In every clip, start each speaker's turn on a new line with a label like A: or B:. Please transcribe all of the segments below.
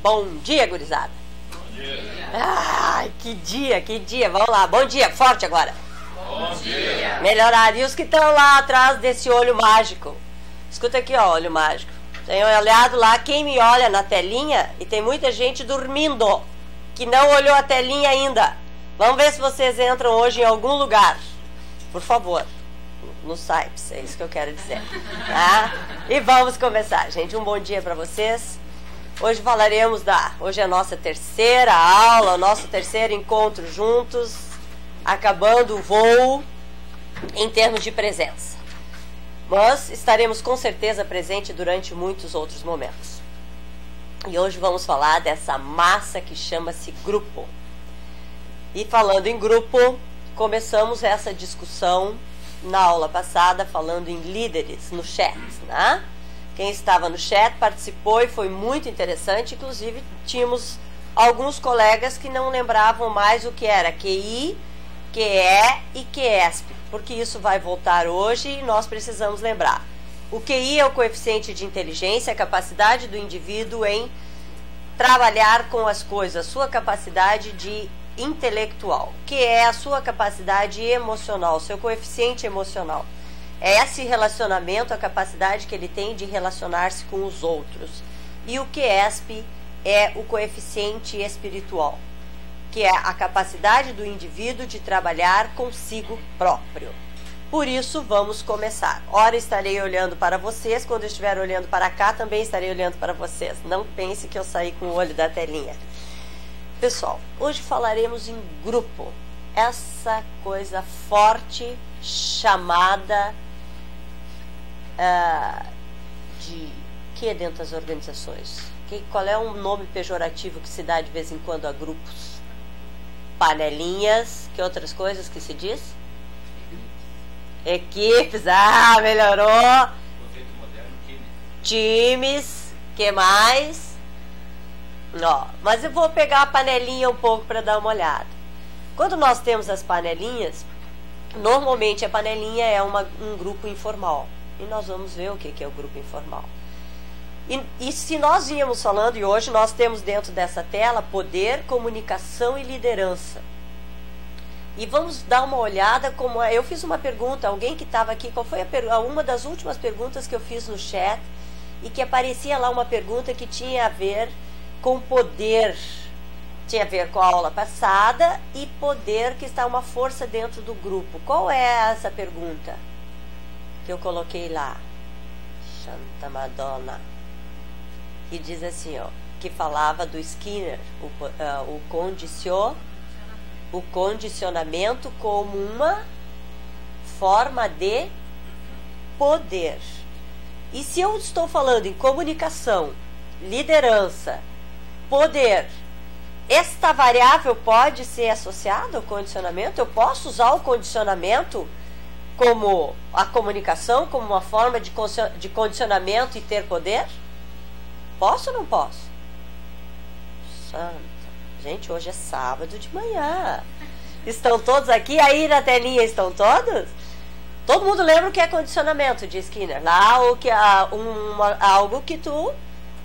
A: Bom dia, gurizada.
B: Bom dia.
A: Ai, que dia. Vamos lá, bom dia, forte agora.
B: Bom dia.
A: Melhorar. E os que estão lá atrás desse olho mágico? Escuta aqui, ó, olho mágico. Tenho olhado lá, quem me olha na telinha, e tem muita gente dormindo, que não olhou a telinha ainda. Vamos ver se vocês entram hoje em algum lugar. Por favor. Nos sites, é isso que eu quero dizer, tá? E vamos começar, gente. Um bom dia para vocês. Hoje falaremos hoje é a nossa terceira aula, o nosso terceiro encontro juntos, acabando o voo em termos de presença. Mas estaremos com certeza presentes durante muitos outros momentos. E hoje vamos falar dessa massa que chama-se grupo. E falando em grupo, começamos essa discussão na aula passada falando em líderes no chat, né? Quem estava no chat participou e foi muito interessante. Inclusive tínhamos alguns colegas que não lembravam mais o que era QI, QE e QESP, porque isso vai voltar hoje e nós precisamos lembrar. O QI é o coeficiente de inteligência, a capacidade do indivíduo em trabalhar com as coisas, sua capacidade de intelectual, que é a sua capacidade emocional, seu coeficiente emocional. É esse relacionamento, a capacidade que ele tem de relacionar-se com os outros. E o QESP é o coeficiente espiritual, que é a capacidade do indivíduo de trabalhar consigo próprio. Por isso, vamos começar. Ora estarei olhando para vocês, quando eu estiver olhando para cá, também estarei olhando para vocês. Não pense que eu saí com o olho da telinha. Pessoal, hoje falaremos em grupo, essa coisa forte chamada de que dentro das organizações? Qual é um nome pejorativo que se dá de vez em quando a grupos? Panelinhas, que outras coisas que se diz? Equipes, melhorou. Times, que mais? Ó, mas eu vou pegar a panelinha um pouco para dar uma olhada. Quando nós temos as panelinhas, normalmente a panelinha é um grupo informal. E nós vamos ver o que é o grupo informal. E se nós íamos falando, e hoje nós temos dentro dessa tela poder, comunicação e liderança. E vamos dar uma olhada como eu fiz uma pergunta, alguém que estava aqui, qual foi uma das últimas perguntas que eu fiz no chat, e que aparecia lá uma pergunta que tinha a ver com poder, tinha a ver com a aula passada, e poder, que está uma força dentro do grupo. Qual é essa pergunta que eu coloquei lá? Santa Madonna. Que diz assim, ó, que falava do Skinner, o condicionamento como uma forma de poder. E se eu estou falando em comunicação, liderança, poder, esta variável pode ser associada ao condicionamento? Eu posso usar o condicionamento como a comunicação, como uma forma de condicionamento e ter poder? Posso ou não posso? Santa. Gente, hoje é sábado de manhã. Estão todos aqui? Aí na telinha estão todos? Todo mundo lembra o que é condicionamento de Skinner? Lá algo que tu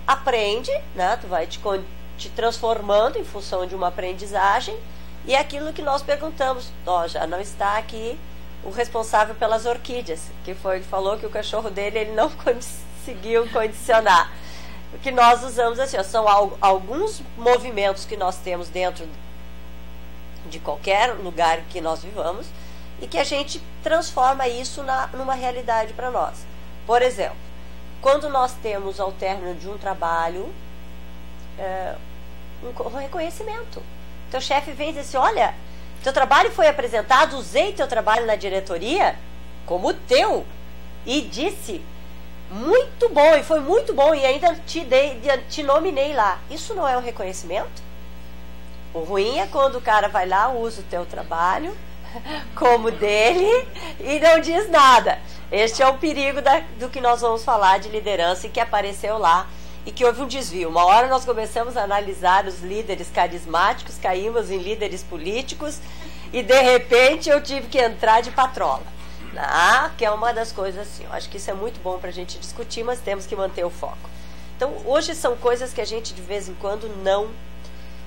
A: aprende, né? Tu vai te transformando em função de uma aprendizagem, e aquilo que nós perguntamos. Já não está aqui o responsável pelas orquídeas, que falou que o cachorro dele ele não conseguiu condicionar. O que nós usamos assim, são alguns movimentos que nós temos dentro de qualquer lugar que nós vivamos, e que a gente transforma isso numa realidade para nós. Por exemplo, quando nós temos ao término de um trabalho um reconhecimento. Teu chefe vem e diz assim, olha, teu trabalho foi apresentado, usei teu trabalho na diretoria como teu, e disse, muito bom, e foi muito bom, e ainda te nominei lá. Isso não é um reconhecimento? O ruim é quando o cara vai lá, usa o teu trabalho como dele e não diz nada. Este é o perigo do que nós vamos falar de liderança, e que apareceu lá, e que houve um desvio. Uma hora nós começamos a analisar os líderes carismáticos, caímos em líderes políticos, e de repente eu tive que entrar de patrola. Que é uma das coisas assim, eu acho que isso é muito bom para a gente discutir, mas temos que manter o foco. Então, hoje são coisas que a gente de vez em quando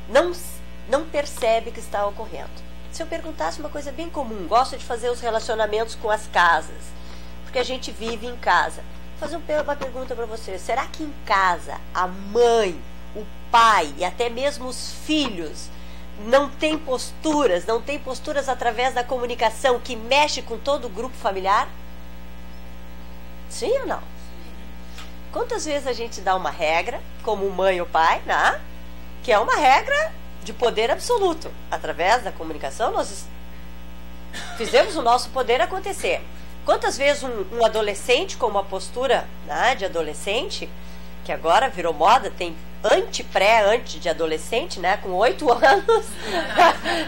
A: não percebe que está ocorrendo. Se eu perguntasse uma coisa bem comum, gosto de fazer os relacionamentos com as casas, porque a gente vive em casa. Vou fazer uma pergunta para você. Será que em casa a mãe, o pai e até mesmo os filhos não tem posturas através da comunicação que mexe com todo o grupo familiar? Sim ou não? Quantas vezes a gente dá uma regra, como mãe ou pai, né? Que é uma regra de poder absoluto. Através da comunicação, nós fizemos o nosso poder acontecer. Quantas vezes um adolescente com uma postura, né, de adolescente, que agora virou moda, tem anti de adolescente, né, com 8 anos,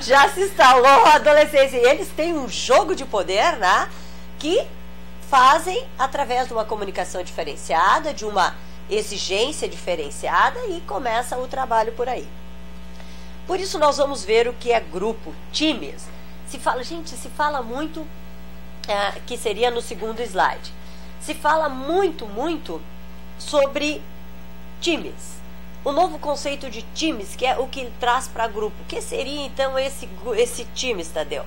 A: já se instalou a adolescência. E eles têm um jogo de poder, né, que fazem através de uma comunicação diferenciada, de uma exigência diferenciada, e começa o trabalho por aí. Por isso nós vamos ver o que é grupo, times. Se fala muito, que seria no segundo slide, se fala muito sobre times. O novo conceito de times, que é o que traz para grupo. O que seria então esse time, Tadeu?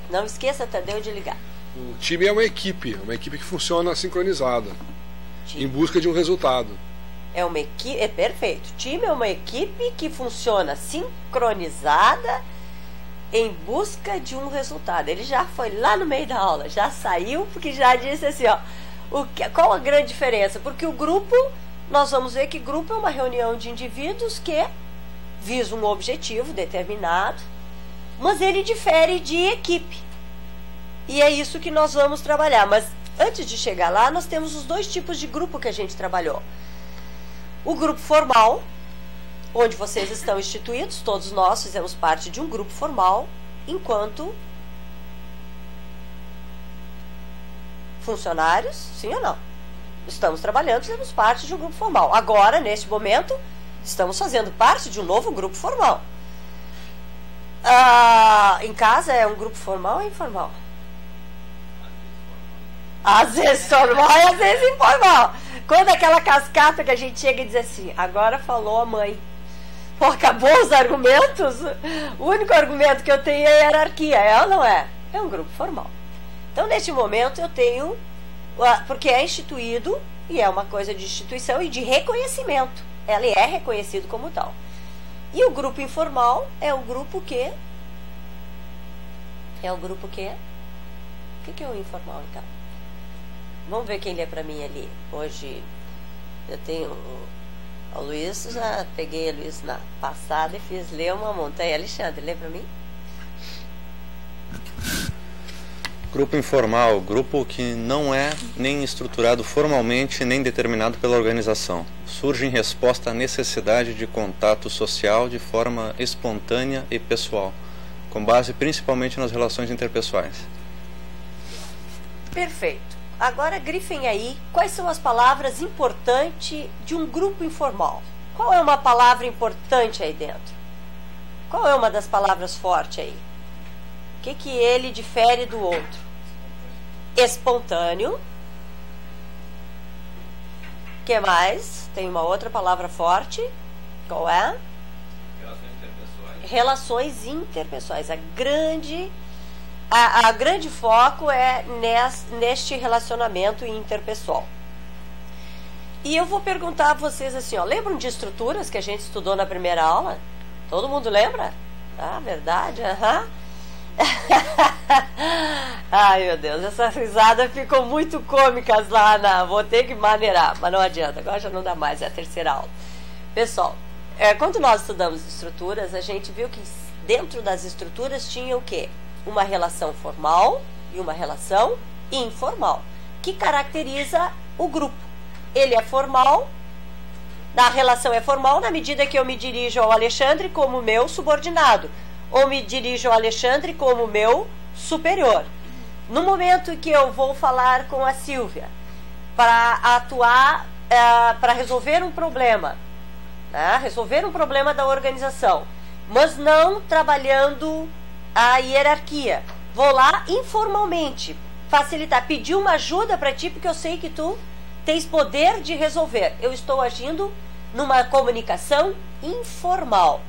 A: Não esqueça, Tadeu, de ligar.
C: O time é uma equipe que funciona sincronizada, em busca de um resultado.
A: É uma equipe, perfeito. Time é uma equipe que funciona sincronizada em busca de um resultado. Ele já foi lá no meio da aula, já saiu, porque já disse assim, ó, qual a grande diferença? Porque o grupo, nós vamos ver que grupo é uma reunião de indivíduos que visa um objetivo determinado, mas ele difere de equipe. E é isso que nós vamos trabalhar. Mas antes de chegar lá, nós temos os dois tipos de grupo que a gente trabalhou. O grupo formal, onde vocês estão instituídos, todos nós fizemos parte de um grupo formal, enquanto funcionários, sim ou não? Estamos trabalhando, fizemos parte de um grupo formal. Agora, neste momento, estamos fazendo parte de um novo grupo formal. Em casa é um grupo formal ou informal? Às vezes formal e às vezes informal. Quando aquela cascata que a gente chega e diz assim, agora falou a mãe. Pô, acabou os argumentos? O único argumento que eu tenho é a hierarquia, é ou não é? É um grupo formal. Então, neste momento, eu tenho, porque é instituído, e é uma coisa de instituição e de reconhecimento. Ela é reconhecido como tal. E o grupo informal é o grupo que... É o grupo que... O que é o informal, então? Vamos ver quem lê para mim ali. Hoje eu tenho o Luiz, já peguei o Luiz na passada e fiz ler uma montanha. Alexandre, lê para mim.
D: Grupo informal, grupo que não é nem estruturado formalmente nem determinado pela organização. Surge em resposta à necessidade de contato social de forma espontânea e pessoal, com base principalmente nas relações interpessoais.
A: Perfeito. Agora grifem aí quais são as palavras importantes de um grupo informal. Qual é uma palavra importante aí dentro? Qual é uma das palavras fortes aí? O que ele difere do outro? Espontâneo. O que mais? Tem uma outra palavra forte. Qual é?
B: Relações interpessoais.
A: Relações interpessoais. A grande foco é neste relacionamento interpessoal. E eu vou perguntar a vocês assim, ó, lembram de estruturas que a gente estudou na primeira aula? Todo mundo lembra? Ah, verdade? Aham. Ai, meu Deus, essa risada ficou muito cômicas lá, vou ter que maneirar, mas não adianta, agora já não dá mais, é a terceira aula. Pessoal, quando nós estudamos estruturas, a gente viu que dentro das estruturas tinha o quê? Uma relação formal e uma relação informal, que caracteriza o grupo. Ele é formal, a relação é formal na medida que eu me dirijo ao Alexandre como meu subordinado, ou me dirijo ao Alexandre como meu superior. No momento que eu vou falar com a Silvia para atuar, para resolver um problema, né? Resolver um problema da organização, mas não trabalhando a hierarquia. Vou lá informalmente facilitar, pedir uma ajuda para ti, porque eu sei que tu tens poder de resolver. Eu estou agindo numa comunicação informal.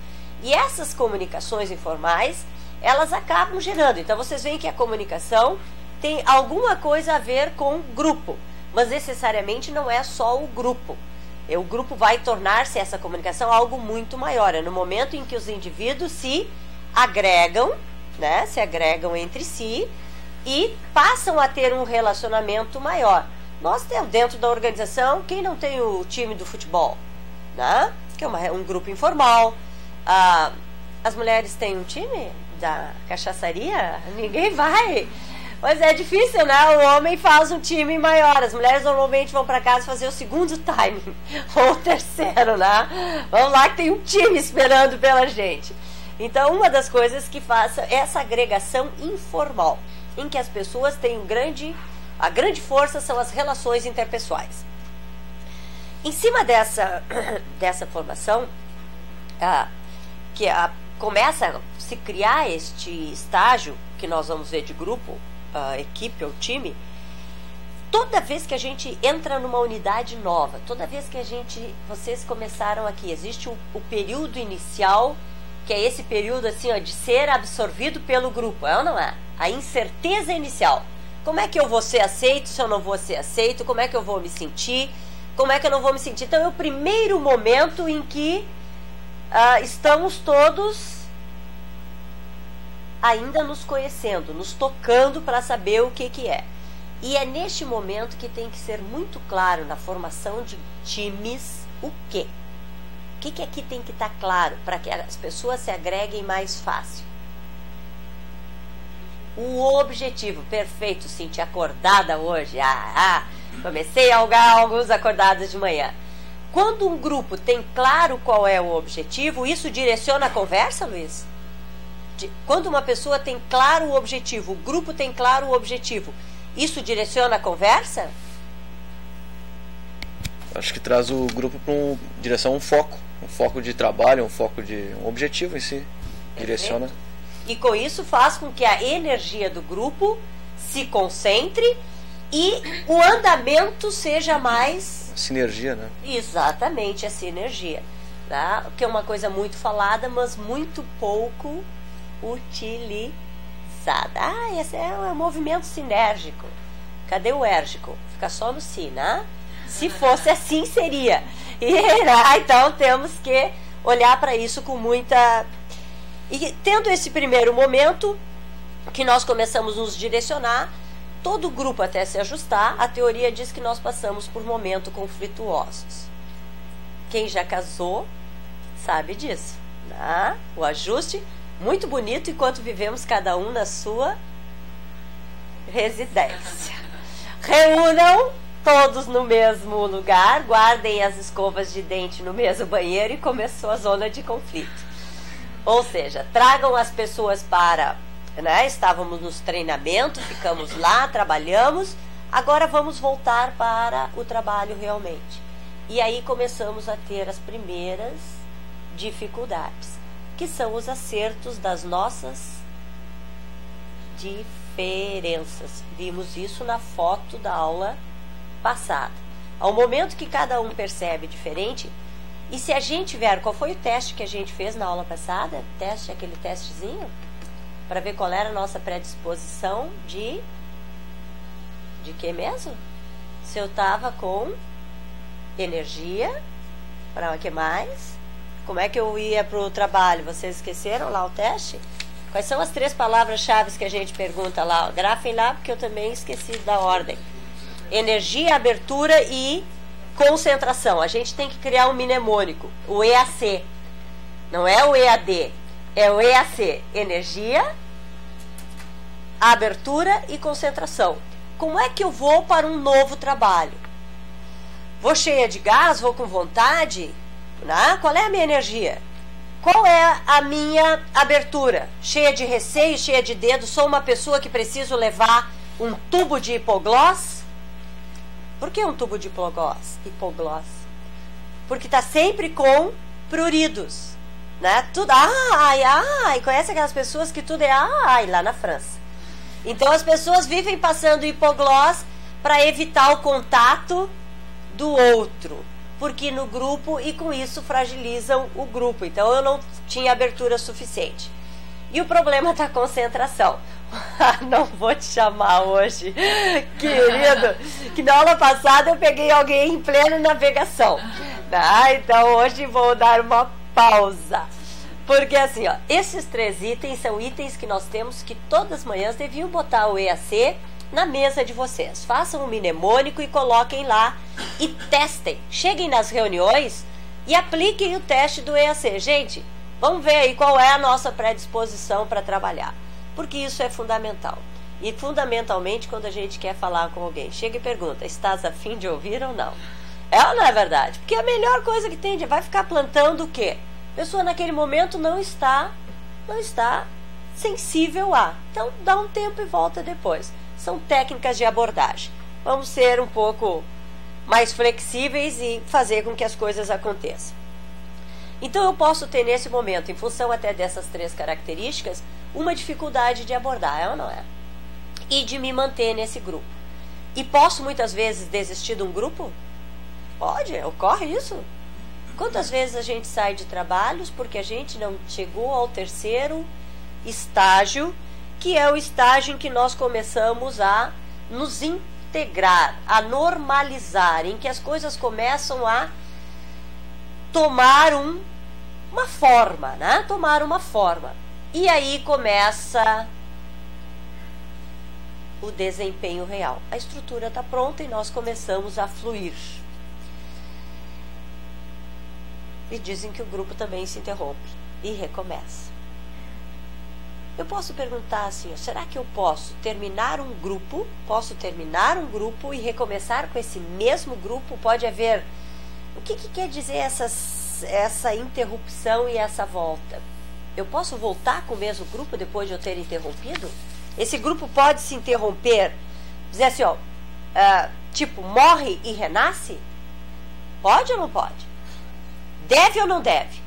A: E essas comunicações informais, elas acabam gerando. Então, vocês veem que a comunicação tem alguma coisa a ver com grupo, mas necessariamente não é só o grupo. O grupo vai tornar-se, essa comunicação, algo muito maior. É no momento em que os indivíduos se agregam, né, se agregam entre si e passam a ter um relacionamento maior. Nós temos dentro da organização, quem não tem o time do futebol, né, que é um grupo informal. As mulheres têm um time da cachaçaria? Ninguém vai. Mas é difícil, né? O homem faz um time maior. As mulheres normalmente vão para casa fazer o segundo time ou o terceiro, né? Vamos lá que tem um time esperando pela gente. Então, uma das coisas que faça é essa agregação informal, em que as pessoas têm a grande força são as relações interpessoais. Em cima dessa formação, começa a se criar este estágio que nós vamos ver de grupo, equipe ou time. Toda vez que a gente entra numa unidade nova, toda vez que vocês começaram aqui, existe o período inicial, que é esse período assim, de ser absorvido pelo grupo, é ou não é? A incerteza inicial. Como é que eu vou ser aceito, se eu não vou ser aceito? Como é que eu vou me sentir? Como é que eu não vou me sentir? Então é o primeiro momento em que estamos todos ainda nos conhecendo, nos tocando para saber o que é. E é neste momento que tem que ser muito claro na formação de times o quê? O que aqui tem que estar claro para que as pessoas se agreguem mais fácil? O objetivo. Perfeito, Cintia, acordada hoje. Comecei a algar alguns acordados de manhã. Quando um grupo tem claro qual é o objetivo, isso direciona a conversa, Luiz? Quando uma pessoa tem claro o objetivo, o grupo tem claro o objetivo, isso direciona a conversa?
E: Acho que traz o grupo para direção a um foco de trabalho, um objetivo em si. Direciona.
A: E com isso faz com que a energia do grupo se concentre e o andamento seja mais...
E: Sinergia, né?
A: Exatamente, a sinergia. Tá? Que é uma coisa muito falada, mas muito pouco utilizada. Esse é um movimento sinérgico. Cadê o érgico? Fica só no si, né? Se fosse assim, seria. Então temos que olhar para isso com muita... E tendo esse primeiro momento, que nós começamos a nos direcionar, todo o grupo até se ajustar, a teoria diz que nós passamos por momentos conflituosos. Quem já casou sabe disso, né? O ajuste muito bonito enquanto vivemos cada um na sua residência. Reúnam todos no mesmo lugar, guardem as escovas de dente no mesmo banheiro e começou a zona de conflito. Ou seja, tragam as pessoas para... Né? Estávamos nos treinamentos, ficamos lá, trabalhamos, agora vamos voltar para o trabalho realmente. E aí começamos a ter as primeiras dificuldades, que são os acertos das nossas diferenças. Vimos isso na foto da aula passada. Ao momento que cada um percebe diferente, e se a gente ver, qual foi o teste que a gente fez na aula passada? Aquele testezinho, para ver qual era a nossa predisposição de quê mesmo? Se eu estava com energia, para o que mais? Como é que eu ia para o trabalho? Vocês esqueceram lá o teste? Quais são as 3 palavras-chave que a gente pergunta lá? Grafem lá, porque eu também esqueci da ordem. Energia, abertura e concentração. A gente tem que criar um mnemônico, o EAC. Não é o EAD, é o EAC. Energia, abertura e concentração. Como é que eu vou para um novo trabalho? Vou cheia de gás, vou com vontade? Né? Qual é a minha energia? Qual é a minha abertura? Cheia de receio, cheia de dedo? Sou uma pessoa que preciso levar um tubo de hipoglós? Por que um tubo de hipoglós? Porque está sempre com pruridos, né? Tudo, conhece aquelas pessoas que tudo é lá na França. Então as pessoas vivem passando hipoglós para evitar o contato do outro, porque no grupo, e com isso fragilizam o grupo. Então eu não tinha abertura suficiente. E o problema da concentração. Não vou te chamar hoje, querido, que na aula passada eu peguei alguém em plena navegação. Então hoje vou dar uma pausa. Porque assim, ó, esses 3 itens são itens que nós temos que todas as manhãs deviam botar o EAC na mesa de vocês. Façam um mnemônico e coloquem lá e testem. Cheguem nas reuniões e apliquem o teste do EAC. Gente, vamos ver aí qual é a nossa predisposição para trabalhar. Porque isso é fundamental. E fundamentalmente quando a gente quer falar com alguém, chega e pergunta, estás a fim de ouvir ou não? É ou não é verdade? Porque a melhor coisa que tem, vai ficar plantando o quê? A pessoa naquele momento não está sensível a. Então dá um tempo e volta depois. São técnicas de abordagem. Vamos ser um pouco mais flexíveis e fazer com que as coisas aconteçam. Então eu posso ter nesse momento, em função até dessas 3 características, uma dificuldade de abordar, é ou não é? E de me manter nesse grupo. E posso muitas vezes desistir de um grupo? Pode, ocorre isso. Quantas vezes a gente sai de trabalhos porque a gente não chegou ao 3º estágio, que é o estágio em que nós começamos a nos integrar, a normalizar, em que as coisas começam a tomar uma forma, né? Tomar uma forma. E aí começa o desempenho real. A estrutura está pronta e nós começamos a fluir. E dizem que o grupo também se interrompe e recomeça. Eu posso perguntar assim, será que eu posso terminar um grupo? Posso terminar um grupo e recomeçar com esse mesmo grupo? Pode haver... O que quer dizer essa interrupção e essa volta? Eu posso voltar com o mesmo grupo depois de eu ter interrompido? Esse grupo pode se interromper, dizer assim, ó, tipo, morre e renasce? Pode ou não pode? Deve ou não deve?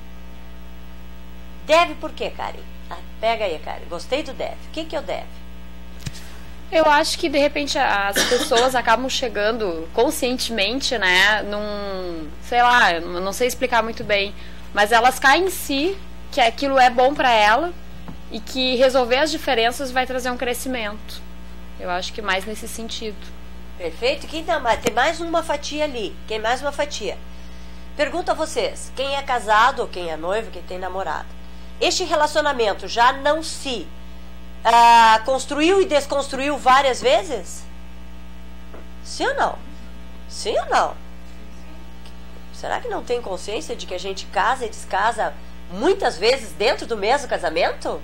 A: Deve por quê, Karen? Pega aí, Karen. Gostei do deve. O que é o deve?
F: Eu acho que, de repente, as pessoas acabam chegando conscientemente, né, sei lá, eu não sei explicar muito bem, mas elas caem em si que aquilo é bom para ela e que resolver as diferenças vai trazer um crescimento. Eu acho que mais nesse sentido.
A: Perfeito. Tem mais uma fatia ali. Tem mais uma fatia. Pergunto a vocês, quem é casado ou quem é noivo, quem tem namorado, este relacionamento já não se construiu e desconstruiu várias vezes? Sim ou não? Sim ou não? Será que não tem consciência de que a gente casa e descasa muitas vezes dentro do mesmo casamento?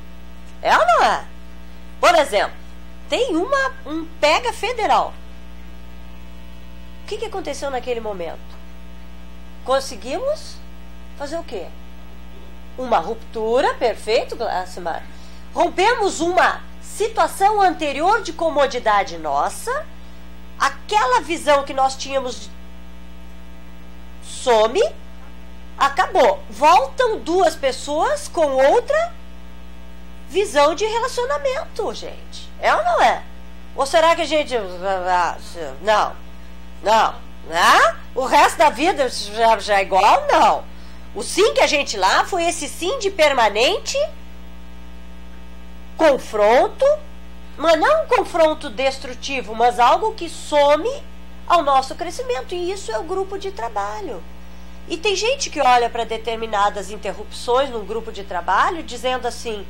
A: É ou não é? Por exemplo, tem um pega federal. O que aconteceu naquele momento? Conseguimos fazer o quê? Uma ruptura, perfeito, Simar. Rompemos uma situação anterior de comodidade nossa, aquela visão que nós tínhamos some, acabou. Voltam 2 pessoas com outra visão de relacionamento, gente. É ou não é? Ou será que a gente... Não. O resto da vida já é igual? Não. O sim que a gente lá foi esse sim de permanente confronto, mas não um confronto destrutivo, mas algo que some ao nosso crescimento. E isso é o grupo de trabalho. E tem gente que olha para determinadas interrupções num grupo de trabalho dizendo assim: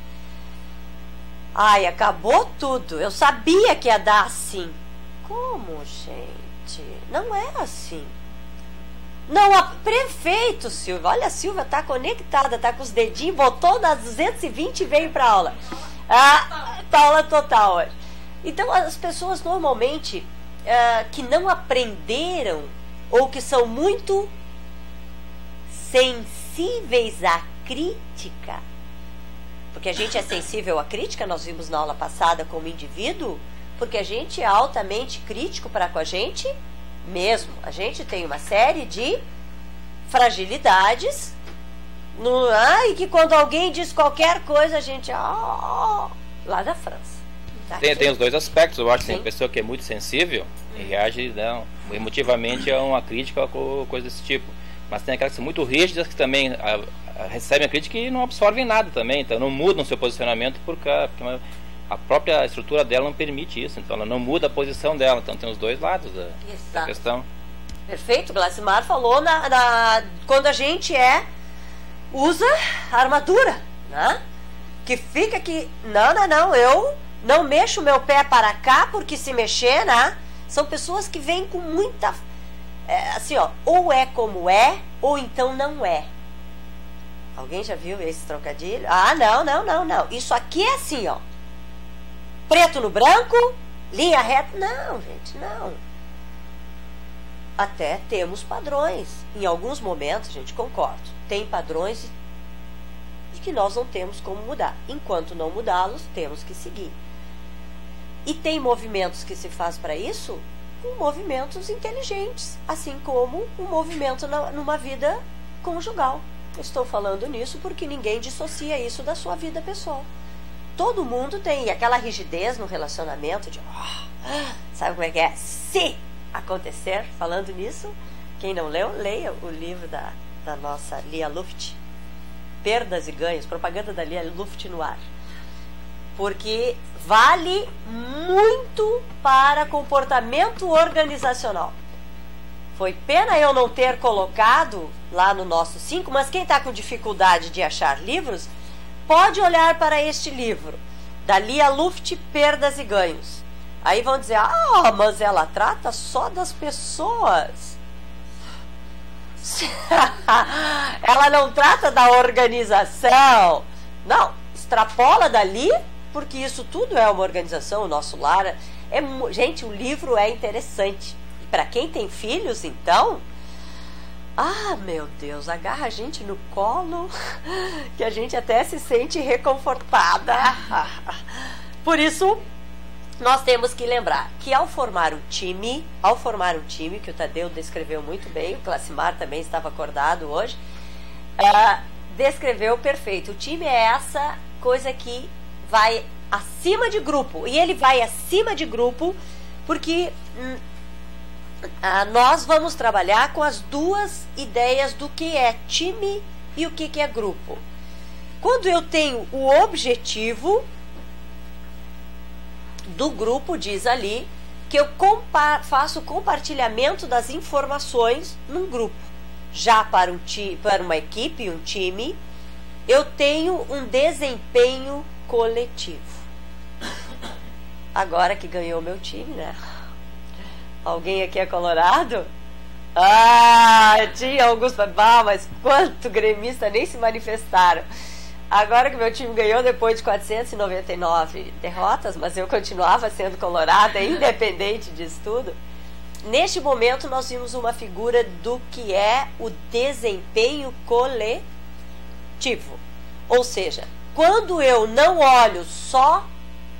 A: ai, acabou tudo, eu sabia que ia dar assim. Como, gente? Não é assim. Não, prefeito, Silvia. Olha, a Silvia tá conectada, tá com os dedinhos, botou nas 220 e veio pra aula. Aula total hoje. Então, as pessoas normalmente que não aprenderam ou que são muito sensíveis à crítica, porque a gente é sensível à crítica, nós vimos na aula passada como indivíduo, porque a gente é altamente crítico para com a gente mesmo. A gente tem uma série de fragilidades e que quando alguém diz qualquer coisa a gente lá da França.
B: Tem os dois aspectos, eu acho.
A: Sim.
B: Tem pessoa que é muito sensível e reage emotivamente a uma crítica ou coisa desse tipo. Mas tem aquelas que são muito rígidas que também recebem a crítica e não absorvem nada também. Então não mudam seu posicionamento porque a própria estrutura dela não permite isso. Então ela não muda a posição dela. Então tem os dois lados da questão. Perfeito,
A: Glacimar falou quando a gente usa armadura, né? Que fica que, não, eu não mexo meu pé para cá, porque se mexer, né? São pessoas que vêm com muita, assim, ó, ou é como é, ou então não é. Alguém já viu esse trocadilho? Ah, não. Isso aqui é assim, ó. Preto no branco, linha reta. Não, gente, não. Até temos padrões. Em alguns momentos, gente, concordo. Tem padrões e que nós não temos como mudar. Enquanto não mudá-los, temos que seguir. E tem movimentos que se faz para isso com movimentos inteligentes, assim como um movimento numa vida conjugal. Eu estou falando nisso porque ninguém dissocia isso da sua vida pessoal. Todo mundo tem aquela rigidez no relacionamento de sabe como é que é? Se acontecer, falando nisso, quem não leu, leia o livro da nossa Lia Luft, Perdas e Ganhos, propaganda da Lia Luft no ar. Porque vale muito para comportamento organizacional. Foi pena eu não ter colocado lá no nosso 5, mas quem está com dificuldade de achar livros, pode olhar para este livro, da Lia Luft, Perdas e Ganhos. Aí vão dizer, mas ela trata só das pessoas. Ela não trata da organização. Não, extrapola dali, porque isso tudo é uma organização, o nosso lar. Gente, o livro é interessante. E para quem tem filhos, então, meu Deus, agarra a gente no colo, que a gente até se sente reconfortada. Por isso, nós temos que lembrar que ao formar um time, que o Tadeu descreveu muito bem, o Glacimar também estava acordado hoje, descreveu perfeito. O time é essa coisa que vai acima de grupo, e ele vai acima de grupo porque nós vamos trabalhar com as duas ideias do que é time e o que é grupo. Quando eu tenho o objetivo do grupo, diz ali que eu faço o compartilhamento das informações num grupo. Já para uma equipe, um time, eu tenho um desempenho coletivo. Agora que ganhou meu time, né? Alguém aqui é colorado? Tinha alguns, mas quanto gremista nem se manifestaram. Agora que meu time ganhou depois de 499 derrotas, mas eu continuava sendo colorada, independente disso tudo. Neste momento nós vimos uma figura do que é o desempenho coletivo. Ou seja, quando eu não olho só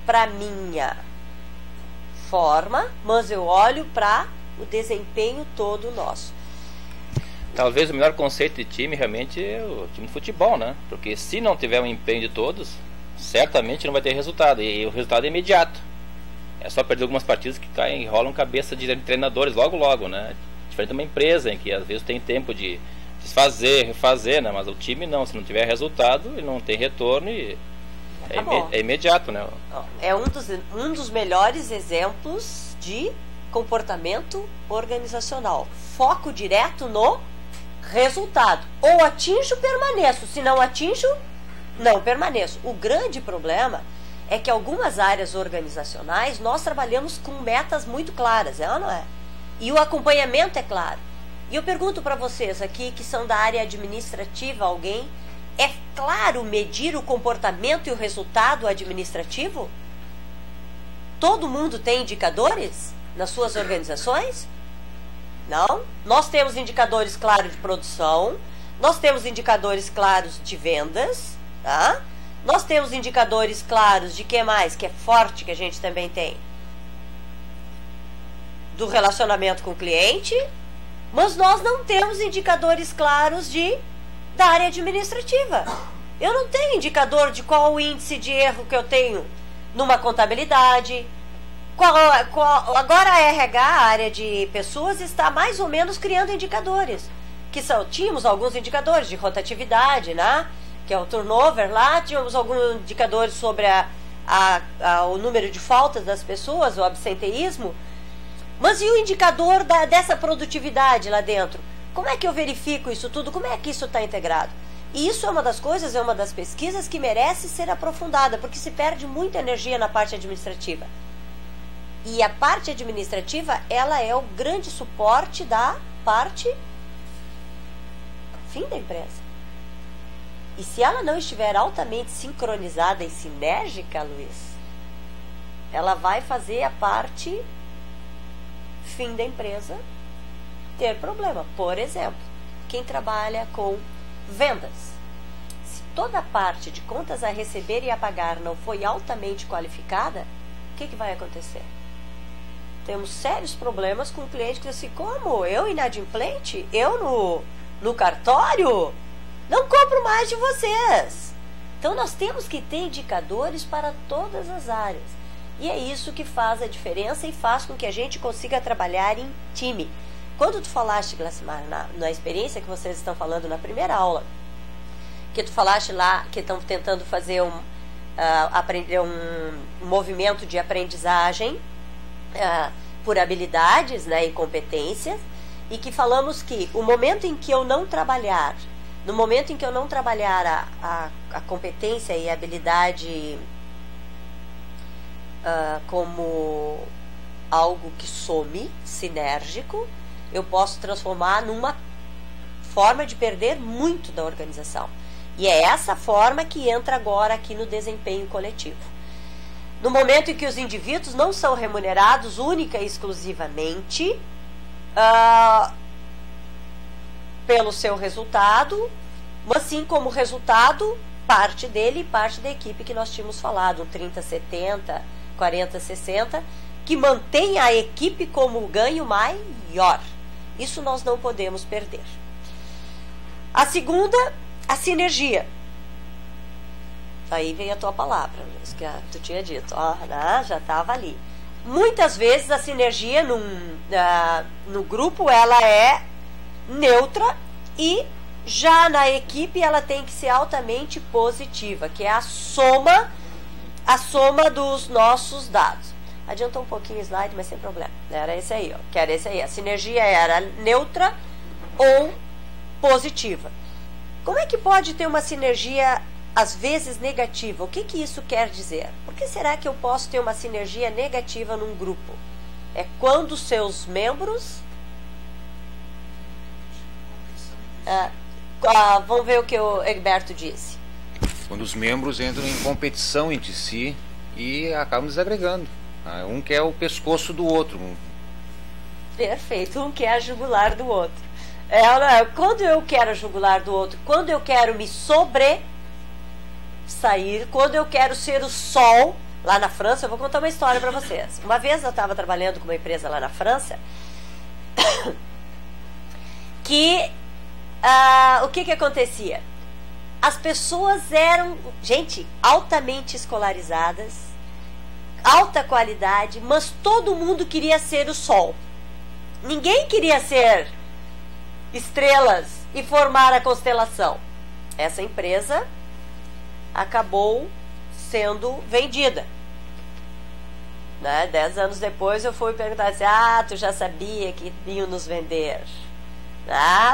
A: para minha forma, mas eu olho para o desempenho todo nosso.
B: Talvez o melhor conceito de time realmente é o time de futebol, né? Porque se não tiver o empenho de todos, certamente não vai ter resultado. E o resultado é imediato. É só perder algumas partidas que caem e rolam cabeça de treinadores logo, né? Diferente de uma empresa em que às vezes tem tempo de desfazer, refazer, né? Mas o time não. Se não tiver resultado, ele não tem retorno e é imediato, né?
A: É um dos melhores exemplos de comportamento organizacional. Foco direto no resultado. Ou atinjo, permaneço. Se não atinjo, não permaneço. O grande problema é que algumas áreas organizacionais nós trabalhamos com metas muito claras, ou não é? E o acompanhamento é claro. E eu pergunto para vocês aqui que são da área administrativa, alguém, é claro medir o comportamento e o resultado administrativo? Todo mundo tem indicadores nas suas organizações? Não. Nós temos indicadores claros de produção, nós temos indicadores claros de vendas, tá? Nós temos indicadores claros de que mais, que é forte, que a gente também tem, do relacionamento com o cliente, mas nós não temos indicadores claros da área administrativa. Eu não tenho indicador de qual o índice de erro que eu tenho numa contabilidade. Agora a RH, a área de pessoas, está mais ou menos criando indicadores. Tínhamos alguns indicadores de rotatividade, né? Que é o turnover lá, tínhamos alguns indicadores sobre o número de faltas das pessoas, o absenteísmo. Mas e o indicador dessa produtividade lá dentro? Como é que eu verifico isso tudo? Como é que isso está integrado? E isso é uma das coisas, é uma das pesquisas que merece ser aprofundada, porque se perde muita energia na parte administrativa. E a parte administrativa, ela é o grande suporte da parte fim da empresa. E se ela não estiver altamente sincronizada e sinérgica, Luiz, ela vai fazer a parte fim da empresa ter problema. Por exemplo, quem trabalha com vendas. Se toda a parte de contas a receber e a pagar não foi altamente qualificada, o que vai acontecer? Temos sérios problemas com o cliente que diz assim, como? Eu inadimplente? Eu no cartório? Não compro mais de vocês. Então nós temos que ter indicadores para todas as áreas. E é isso que faz a diferença e faz com que a gente consiga trabalhar em time. Quando tu falaste, Glacimar, na experiência que vocês estão falando na primeira aula, que tu falaste lá que estão tentando fazer aprender um movimento de aprendizagem por habilidades, né, e competências, e que falamos que o momento em que eu não trabalhar, no momento em que eu não trabalhar a competência e a habilidade como algo que some, sinérgico, eu posso transformar numa forma de perder muito da organização. E é essa forma que entra agora aqui no desempenho coletivo. No momento em que os indivíduos não são remunerados única e exclusivamente pelo seu resultado, mas sim como resultado, parte dele e parte da equipe que nós tínhamos falado, 30-70, 40-60, que mantém a equipe como ganho maior. Isso nós não podemos perder. A segunda, a sinergia. Aí vem a tua palavra, que tu tinha dito. Já estava ali. Muitas vezes a sinergia no grupo ela é neutra e já na equipe ela tem que ser altamente positiva, que é a soma dos nossos dados. Adiantou um pouquinho o slide, mas sem problema. Era esse aí, que era esse aí. A sinergia era neutra ou positiva. Como é que pode ter uma sinergia às vezes negativa? O que isso quer dizer? Por que será que eu posso ter uma sinergia negativa num grupo? É quando seus membros... vamos ver o que o Egberto disse.
G: Quando os membros entram em competição entre si e acabam desagregando. Um quer o pescoço do outro.
A: Perfeito, um quer a jugular do outro. Quando eu quero a jugular do outro, quando eu quero me sobressair, quando eu quero ser o sol, lá na França, eu vou contar uma história para vocês. Uma vez eu estava trabalhando com uma empresa lá na França, que o que acontecia? As pessoas eram, gente, altamente escolarizadas, alta qualidade, mas todo mundo queria ser o sol. Ninguém queria ser estrelas e formar a constelação. Essa empresa acabou sendo vendida. 10 anos depois eu fui perguntar assim, tu já sabia que iam nos vender?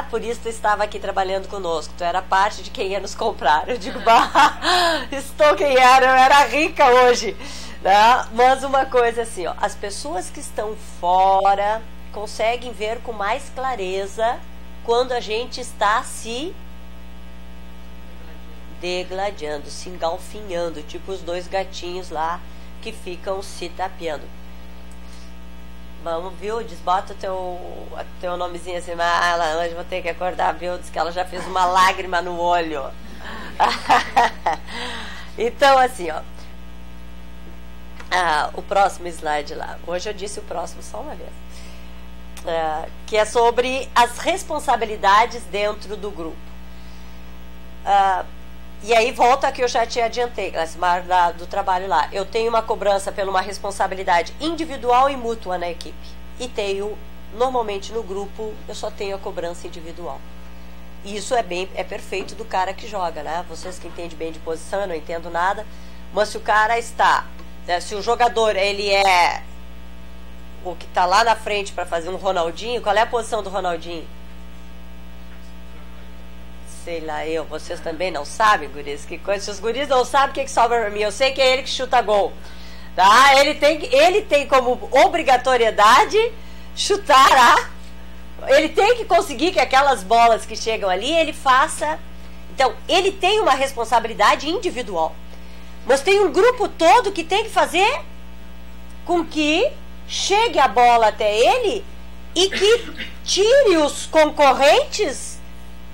A: Por isso tu estava aqui trabalhando conosco, tu era parte de quem ia nos comprar. Eu digo, estou quem era, eu era rica hoje. Mas uma coisa assim, as pessoas que estão fora conseguem ver com mais clareza quando a gente está se degladiando, se engalfinhando, tipo os dois gatinhos lá que ficam se tapeando. Vamos, viu? Desbota o teu nomezinho assim, hoje vou ter que acordar, viu? Diz que ela já fez uma lágrima no olho. Então, assim, o próximo slide lá. Hoje eu disse o próximo só uma vez. Que é sobre as responsabilidades dentro do grupo. E aí volta que eu já te adiantei, do trabalho lá. Eu tenho uma cobrança por uma responsabilidade individual e mútua na equipe. E tenho, normalmente no grupo, eu só tenho a cobrança individual. E isso é perfeito do cara que joga, né? Vocês que entendem bem de posição, eu não entendo nada. Mas se o cara está, se o jogador, ele é o que está lá na frente para fazer um Ronaldinho, qual é a posição do Ronaldinho? Sei lá, vocês também não sabem, guris, que coisa. Se os guris não sabem, o que sobra pra mim? Eu sei que é ele que chuta gol, tá? Ele tem como obrigatoriedade chutar, ele tem que conseguir que aquelas bolas que chegam ali, ele faça. Então, ele tem uma responsabilidade individual, mas tem um grupo todo que tem que fazer com que chegue a bola até ele e que tire os concorrentes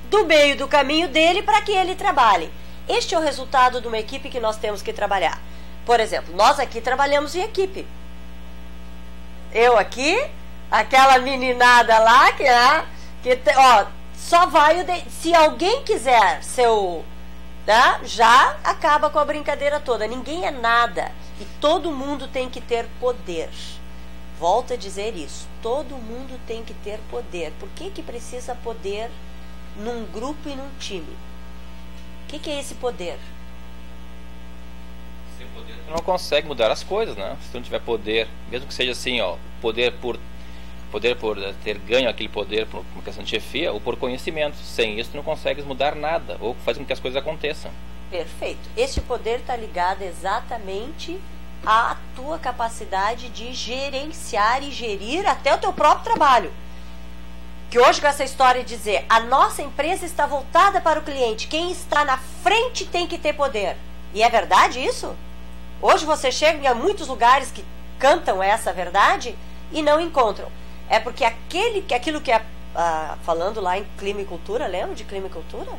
A: do meio do caminho dele para que ele trabalhe. Este é o resultado de uma equipe que nós temos que trabalhar. Por exemplo, nós aqui trabalhamos em equipe. Eu aqui, aquela meninada lá só vai se alguém quiser ser o, né, já acaba com a brincadeira toda. Ninguém é nada e todo mundo tem que ter poder. Volto a dizer isso. Todo mundo tem que ter poder. Por que precisa poder num grupo e num time? O que é esse poder?
B: Sem poder tu não consegue mudar as coisas, né? Se tu não tiver poder, mesmo que seja assim, poder por ter ganho aquele poder por uma questão de chefia ou por conhecimento. Sem isso tu não consegues mudar nada ou faz com que as coisas aconteçam.
A: Perfeito. Este poder está ligado exatamente à tua capacidade de gerenciar e gerir até o teu próprio trabalho. Que hoje com essa história de dizer a nossa empresa está voltada para o cliente, quem está na frente tem que ter poder. E é verdade isso? Hoje você chega em muitos lugares que cantam essa verdade e não encontram. É porque aquilo que é falando lá em Clima e Cultura, lembra de Clima e Cultura?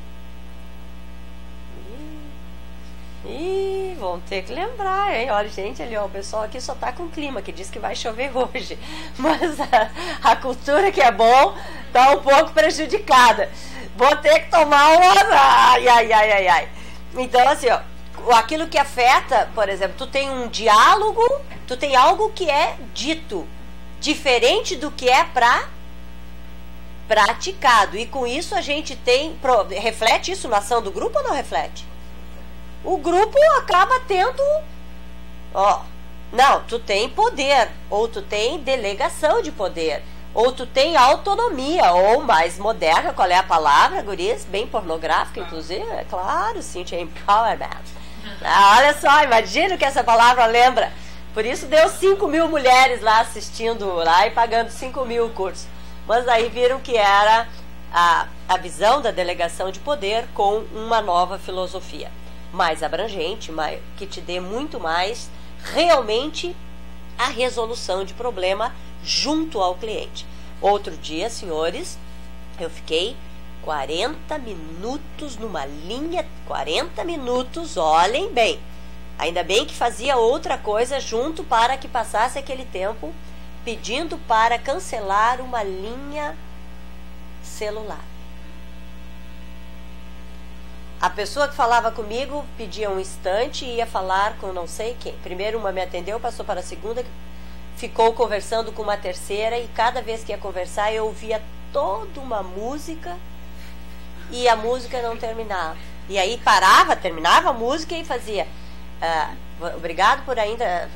A: Vão ter que lembrar, hein? Olha, gente, ali, o pessoal aqui só tá com clima, que diz que vai chover hoje. Mas a cultura que é bom tá um pouco prejudicada. Vou ter que tomar uma... Ai. Então, assim, aquilo que afeta, por exemplo, tu tem um diálogo, tu tem algo que é dito, diferente do que é praticado. E com isso a gente reflete isso na ação do grupo ou não reflete? O grupo acaba tendo, não, tu tem poder, ou tu tem delegação de poder, ou tu tem autonomia, ou mais moderna, qual é a palavra, guris? Bem pornográfica, inclusive, é claro, Cynthia, empowerment. Olha só, imagina o que essa palavra lembra. Por isso deu 5.000 mulheres lá assistindo lá e pagando 5.000 o curso. Mas aí viram que era a visão da delegação de poder com uma nova filosofia. Mais abrangente, que te dê muito mais realmente a resolução de problema junto ao cliente. Outro dia, senhores, eu fiquei 40 minutos numa linha, 40 minutos, olhem bem. Ainda bem que fazia outra coisa junto para que passasse aquele tempo, pedindo para cancelar uma linha celular. A pessoa que falava comigo pedia um instante e ia falar com não sei quem. Primeiro uma me atendeu, passou para a segunda, ficou conversando com uma terceira e cada vez que ia conversar eu ouvia toda uma música e a música não terminava. E aí terminava a música e fazia obrigado por ainda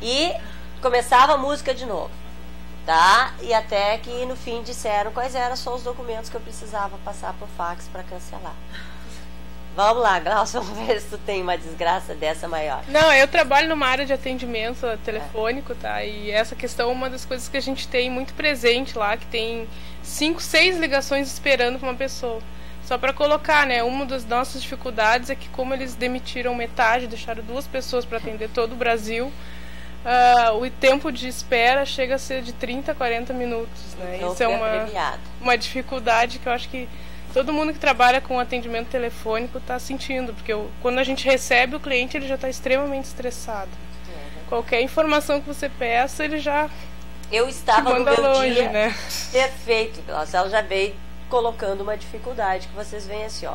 A: e começava a música de novo. Tá? E até que no fim disseram quais eram só os documentos que eu precisava passar por fax para cancelar. Vamos lá, Glaucio, vamos ver se tu tem uma desgraça dessa maior.
H: Não, eu trabalho numa área de atendimento telefônico, tá? E essa questão é uma das coisas que a gente tem muito presente lá, que tem 5, 6 ligações esperando para uma pessoa. Só para colocar, né? Uma das nossas dificuldades é que como eles demitiram metade, deixaram 2 pessoas para atender todo o Brasil, o tempo de espera chega a ser de 30 a 40 minutos, né?
A: Então,
H: isso é uma dificuldade que eu acho que todo mundo que trabalha com atendimento telefônico está sentindo, porque quando a gente recebe o cliente, ele já está extremamente estressado. Qualquer informação que você peça, ele já
A: Eu estava no
H: manda
A: meu
H: longe,
A: dia
H: né?
A: perfeito. Nossa, ela já veio colocando uma dificuldade que vocês veem assim, ó,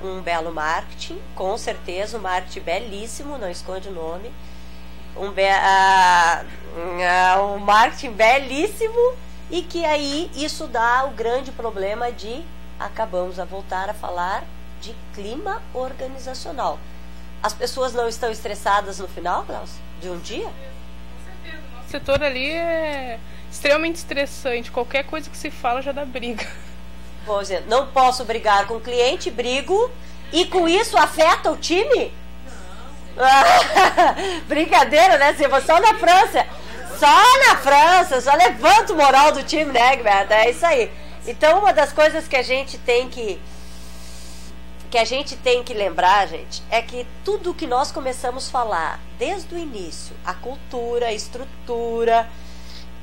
A: um belo marketing, com certeza, um marketing belíssimo, não esconde o nome, um marketing belíssimo, e que aí isso dá o grande problema de, acabamos a voltar a falar, de clima organizacional. As pessoas não estão estressadas no final, Klaus, de um dia?
H: Com certeza, o nosso setor ali é extremamente estressante, qualquer coisa que se fala já dá briga.
A: Vou dizer, não posso brigar com o cliente, brigo, e com isso afeta o time? Brincadeira, né? Se você só na França, só levanta o moral do time, né, Egberto? É isso aí. Então, uma das coisas que a gente tem que lembrar, gente, é que tudo que nós começamos a falar desde o início, a cultura, a estrutura,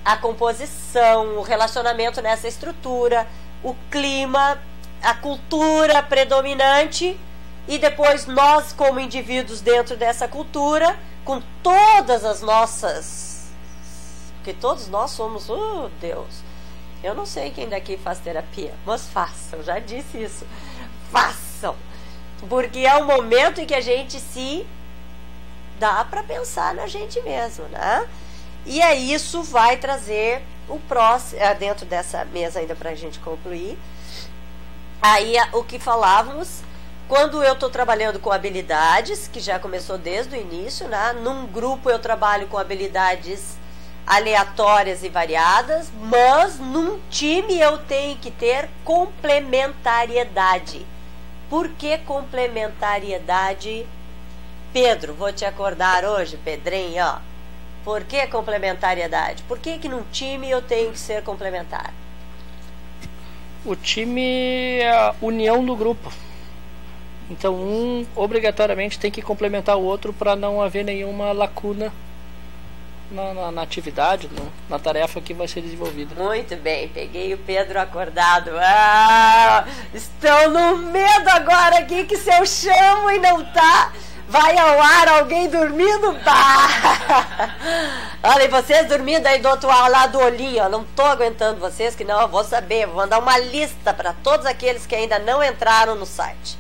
A: a composição, o relacionamento nessa estrutura, o clima, a cultura predominante, e depois nós como indivíduos dentro dessa cultura, com todas as nossas, porque todos nós somos, Deus, eu não sei quem daqui faz terapia, mas façam, já disse isso, façam, porque é um momento em que a gente se dá para pensar na gente mesmo, né? E aí isso vai trazer o próximo, dentro dessa mesa ainda para a gente concluir, aí o que falávamos, quando eu estou trabalhando com habilidades, que já começou desde o início, né? Num grupo eu trabalho com habilidades aleatórias e variadas, mas num time eu tenho que ter complementariedade. Por que complementariedade? Pedro, vou te acordar hoje, Pedrinho, ó. Por que complementariedade? Por que num time eu tenho que ser complementar?
I: O time é a união do grupo. Então um obrigatoriamente tem que complementar o outro para não haver nenhuma lacuna na atividade, na tarefa que vai ser desenvolvida.
A: Muito bem, peguei o Pedro acordado. Estão no medo agora aqui que se eu chamo e não tá, vai ao ar alguém dormindo. Olha, e vocês dormindo aí do outro lado do olhinho, ó, não tô aguentando vocês, que não eu vou saber, vou mandar uma lista para todos aqueles que ainda não entraram no site.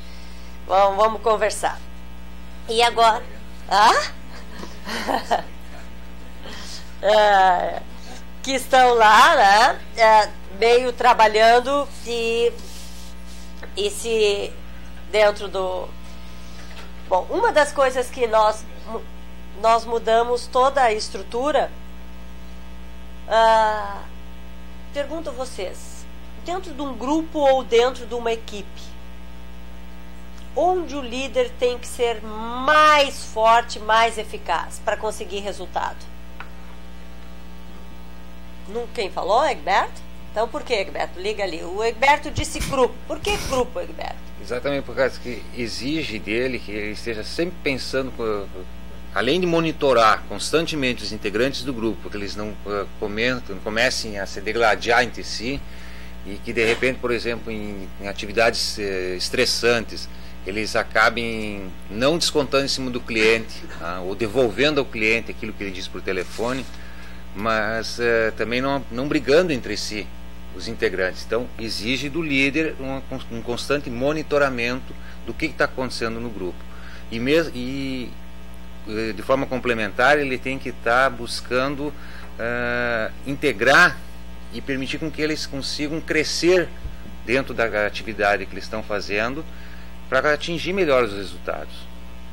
A: Vamos conversar. E agora? Que estão lá, né? Meio trabalhando e se dentro do... Bom, uma das coisas que nós mudamos toda a estrutura. Pergunto a vocês, dentro de um grupo ou dentro de uma equipe, onde o líder tem que ser mais forte, mais eficaz para conseguir resultado? Quem falou, Egberto? Então por que, Egberto? Liga ali. O Egberto disse grupo. Por que grupo, Egberto?
G: Exatamente por causa que exige dele que ele esteja sempre pensando, além de monitorar constantemente os integrantes do grupo, que eles não comecem a se degladiar entre si, e que de repente, por exemplo, em atividades estressantes, eles acabem não descontando em cima do cliente, ou devolvendo ao cliente aquilo que ele diz por telefone, mas também não brigando entre si, os integrantes. Então exige do líder um constante monitoramento do que está acontecendo no grupo, e de forma complementar ele tem que estar buscando integrar e permitir com que eles consigam crescer dentro da atividade que eles estão fazendo para atingir melhor os resultados.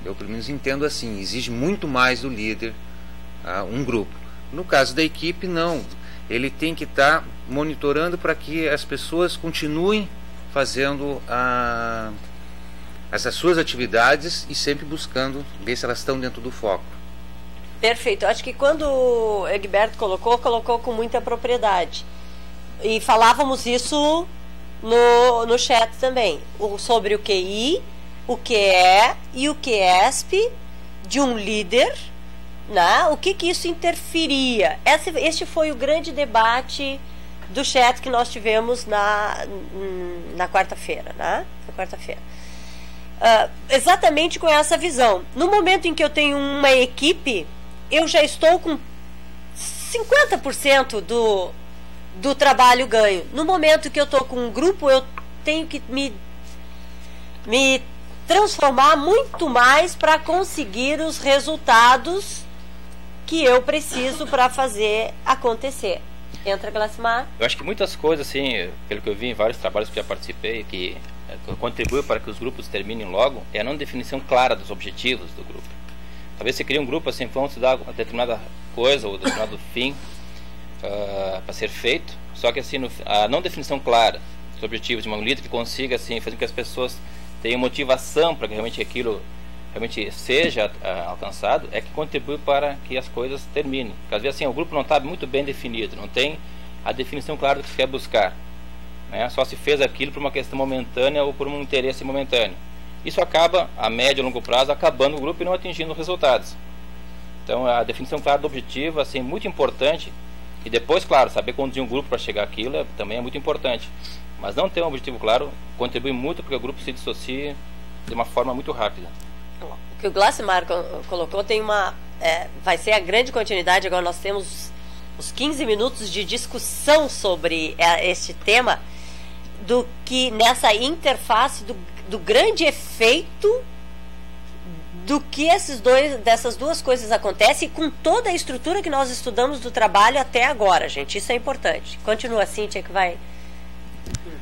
G: Eu pelo menos entendo assim, exige muito mais do líder um grupo. No caso da equipe, não. Ele tem que estar monitorando para que as pessoas continuem fazendo as suas atividades e sempre buscando ver se elas estão dentro do foco.
A: Perfeito. Acho que quando o Egberto colocou com muita propriedade. E falávamos isso no chat também. Sobre o QI, o QE e o QESP de um líder, né? O que isso interferia? Este foi o grande debate do chat que nós tivemos na quarta-feira, né? Na quarta-feira. Exatamente com essa visão. No momento em que eu tenho uma equipe, eu já estou com 50% do trabalho ganho. No momento que eu estou com um grupo, eu tenho que me transformar muito mais para conseguir os resultados que eu preciso para fazer acontecer. Entra, Glacimar.
B: Eu acho que muitas coisas, assim, pelo que eu vi em vários trabalhos que já participei, que contribui para que os grupos terminem logo, é a não definição clara dos objetivos do grupo. Talvez você crie um grupo assim, vamos estudar uma determinada coisa ou determinado fim para ser feito, só que assim, a não definição clara dos objetivos de uma líder que consiga assim, fazer com que as pessoas tenham motivação para que realmente aquilo realmente seja alcançado, é que contribui para que as coisas terminem. Porque às vezes assim, o grupo não está muito bem definido, não tem a definição clara do que se quer buscar, né? Só se fez aquilo por uma questão momentânea ou por um interesse momentâneo. Isso acaba, a médio e longo prazo, acabando o grupo e não atingindo resultados. Então a definição clara do objetivo assim, muito importante. E depois, claro, saber conduzir um grupo para chegar àquilo também é muito importante. Mas não ter um objetivo claro contribui muito para que o grupo se dissocie de uma forma muito rápida.
A: O que o Glacimar colocou tem vai ser a grande continuidade. Agora nós temos os 15 minutos de discussão sobre este tema, do que nessa interface do grande efeito do que dessas duas coisas acontecem, com toda a estrutura que nós estudamos do trabalho até agora, gente. Isso é importante. Continua, Cíntia, que vai...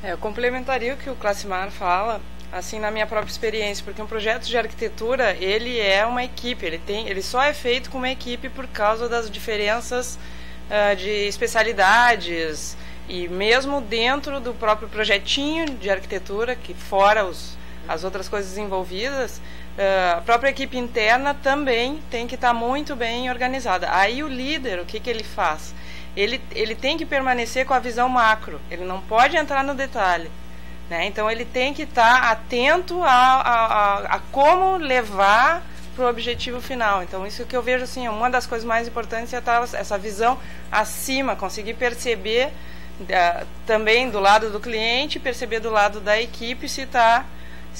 J: Eu complementaria o que o Glacimar fala, assim, na minha própria experiência, porque um projeto de arquitetura, ele é uma equipe, ele só é feito com uma equipe por causa das diferenças de especialidades, e mesmo dentro do próprio projetinho de arquitetura, que fora as outras coisas envolvidas, a própria equipe interna também tem que estar muito bem organizada. Aí o líder, o que ele faz? Ele tem que permanecer com a visão macro, ele não pode entrar no detalhe, né? Então ele tem que estar atento a como levar para o objetivo final. Então isso que eu vejo assim, uma das coisas mais importantes é essa visão acima, conseguir perceber também do lado do cliente, perceber do lado da equipe se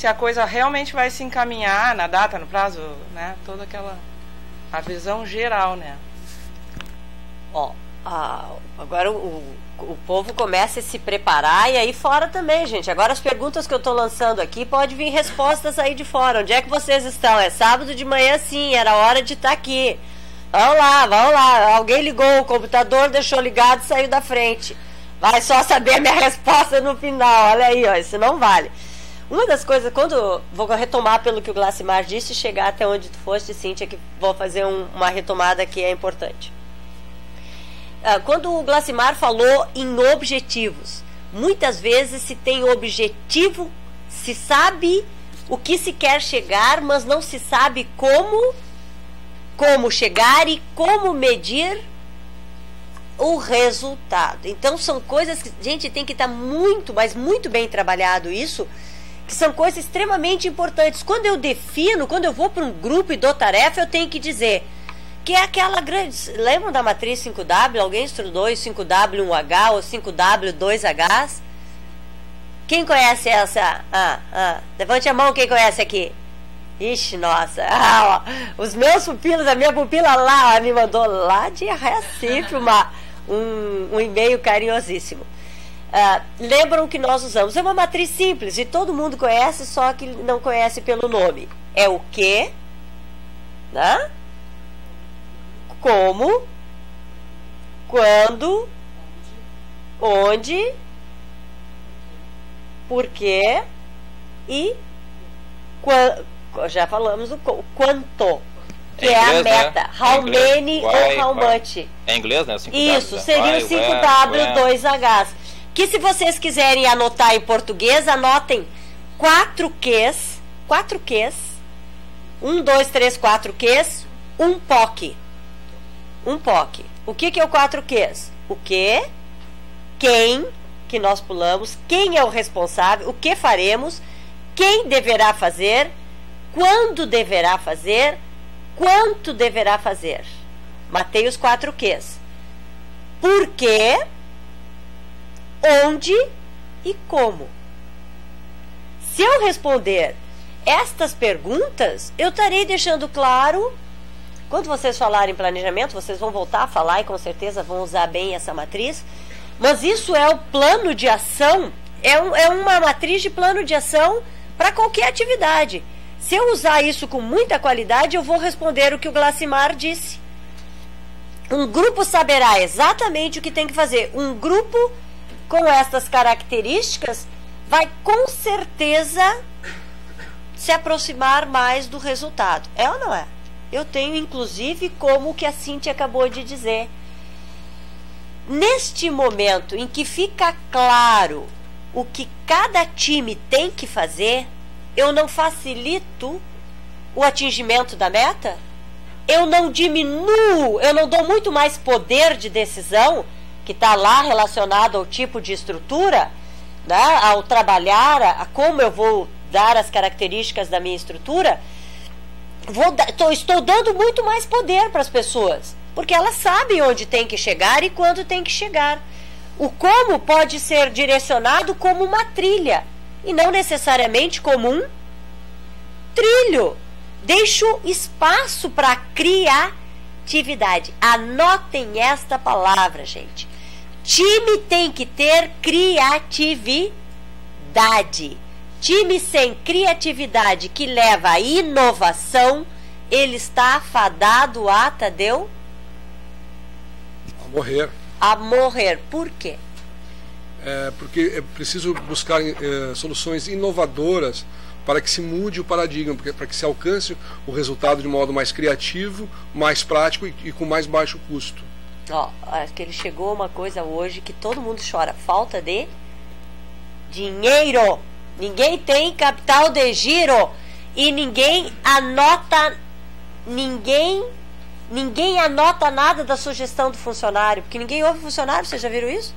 J: a coisa realmente vai se encaminhar na data, no prazo, né? Toda a visão geral, né?
A: Agora o povo começa a se preparar, e aí fora também, gente. Agora as perguntas que eu estou lançando aqui, pode vir respostas aí de fora. Onde é que vocês estão? É sábado de manhã, sim, era hora de estar aqui. Vamos lá. Alguém ligou o computador, deixou ligado e saiu da frente. Vai só saber a minha resposta no final. Olha aí, isso não vale. Uma das coisas, quando vou retomar pelo que o Glacimar disse, chegar até onde tu foste, Cíntia, que vou fazer uma retomada que é importante. Quando o Glacimar falou em objetivos, muitas vezes se tem objetivo, se sabe o que se quer chegar, mas não se sabe como chegar e como medir o resultado. Então são coisas que, gente, tem que estar muito, mas muito bem trabalhado isso, que são coisas extremamente importantes. Quando eu vou para um grupo e dou tarefa, eu tenho que dizer que é aquela grande... Lembram da matriz 5W? Alguém estudou 5W 1H ou 5W 2Hs? Quem conhece essa? Levante a mão quem conhece aqui. Ixi, nossa. Os meus pupilos, a minha pupila lá, me mandou lá de Recife um e-mail carinhosíssimo. Lembram que nós usamos? É uma matriz simples e todo mundo conhece, só que não conhece pelo nome. É o que, né? Como, quando, onde, porquê e já falamos o quanto, que é a meta. Né? How many ou how much.
B: É inglês, né? 5W,
A: isso, seria o 5W 2Hs. Que se vocês quiserem anotar em português, anotem 4 Qs. 4 Qs. 1, 2, 3, 4 Qs. Um POC. Um POC. O que é o 4 Qs? O que, quem, que nós pulamos, quem é o responsável, o que faremos, quem deverá fazer, quando deverá fazer, quanto deverá fazer. Matei os 4 Qs. Por quê, onde e como. Se eu responder estas perguntas, eu estarei deixando claro. Quando vocês falarem em planejamento, vocês vão voltar a falar e com certeza vão usar bem essa matriz. Mas isso é o plano de ação, é uma matriz de plano de ação para qualquer atividade. Se eu usar isso com muita qualidade, eu vou responder o que o Glacimar disse. Um grupo saberá exatamente o que tem que fazer. Um grupo com essas características vai com certeza se aproximar mais do resultado. É ou não é? Eu tenho, inclusive, como o que a Cíntia acabou de dizer. Neste momento em que fica claro o que cada time tem que fazer, eu não facilito o atingimento da meta? Eu não diminuo, eu não dou muito mais poder de decisão, que está lá relacionado ao tipo de estrutura, né, ao trabalhar, a como eu vou dar as características da minha estrutura. Estou dando muito mais poder para as pessoas, porque elas sabem onde tem que chegar e quando tem que chegar. O como pode ser direcionado como uma trilha, e não necessariamente como um trilho. Deixo espaço para criatividade. Anotem esta palavra, gente. Time tem que ter criatividade. Time sem criatividade que leva à inovação, ele está afadado a, Tadeu?
C: A morrer.
A: A morrer. Por quê?
C: Porque é preciso buscar soluções inovadoras para que se mude o paradigma, para que se alcance o resultado de modo mais criativo, mais prático e com mais baixo custo.
A: Acho que ele chegou a uma coisa hoje que todo mundo chora: falta de dinheiro. Ninguém tem capital de giro e ninguém anota nada da sugestão do funcionário, porque ninguém ouve o funcionário. Vocês já viram isso?